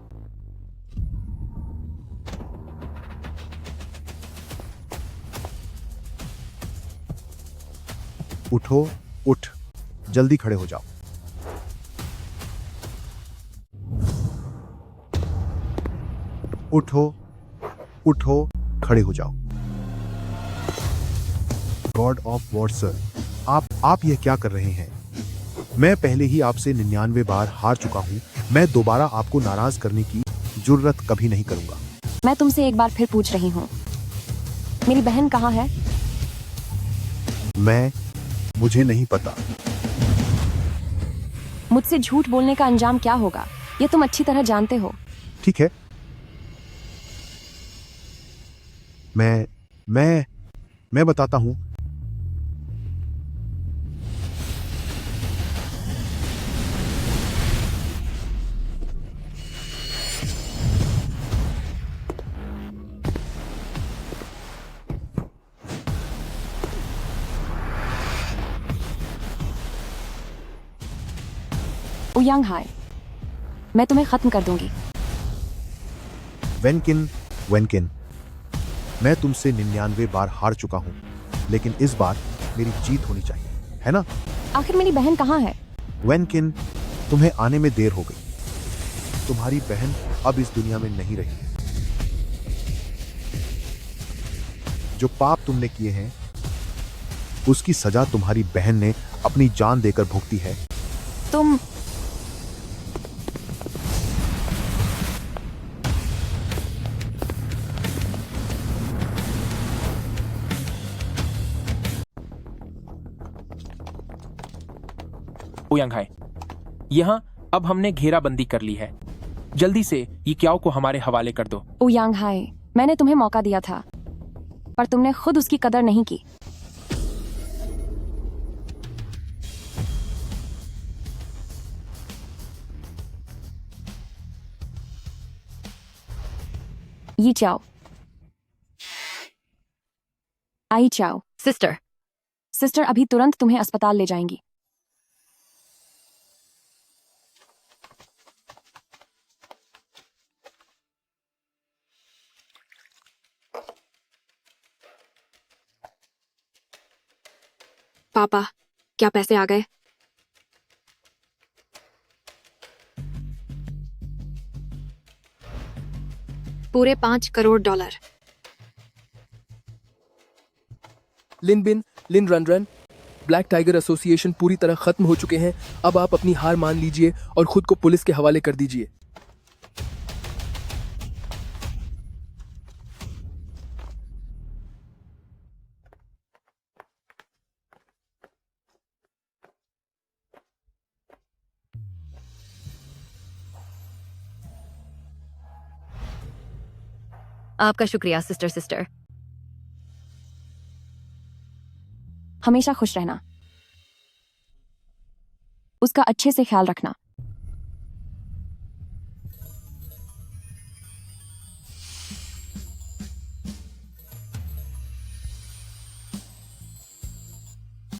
उठो, उठ, जल्दी खड़े हो जाओ। उठो, उठो, खड़े हो जाओ। गॉड ऑफ वॉर सर, आप यह क्या कर रहे हैं? मैं पहले ही आपसे 99 बार हार चुका हूं। मैं दोबारा आपको नाराज करने की जुर्रत कभी नहीं करूंगा। मैं तुमसे एक बार फिर पूछ रही हूँ, मेरी बहन कहाँ है? मुझे नहीं पता। मुझसे झूठ बोलने का अंजाम क्या होगा ये तुम अच्छी तरह जानते हो। ठीक है, मैं बताता हूं। ओयांग हाय, मैं तुम्हें खत्म कर दूंगी। वेनकिन, मैं तुमसे 99 बार हार चुका हूं, लेकिन इस बार मेरी जीत होनी चाहिए, है ना? आखिर मेरी बहन कहाँ है? वेनकिन, तुम्हें आने में देर हो गई। तुम्हारी बहन अब इस दुनिया में नहीं रही। जो पाप तुमने किए हैं उसकी सजा तुम्हारी बहन ने अपनी जान देकर भुगती है। तुम ओयांग हाय, यहाँ अब हमने घेराबंदी कर ली है। जल्दी से ये क्याओ को हमारे हवाले कर दो। ओयांग हाय, मैंने तुम्हें मौका दिया था पर तुमने खुद उसकी कदर नहीं की। ये चाओ, आई चाओ। सिस्टर अभी तुरंत तुम्हें अस्पताल ले जाएंगी। पापा, क्या पैसे आ गए? पूरे $5 करोड़। लिन रन, ब्लैक टाइगर एसोसिएशन पूरी तरह खत्म हो चुके हैं। अब आप अपनी हार मान लीजिए और खुद को पुलिस के हवाले कर दीजिए। आपका शुक्रिया सिस्टर। हमेशा खुश रहना, उसका अच्छे से ख्याल रखना।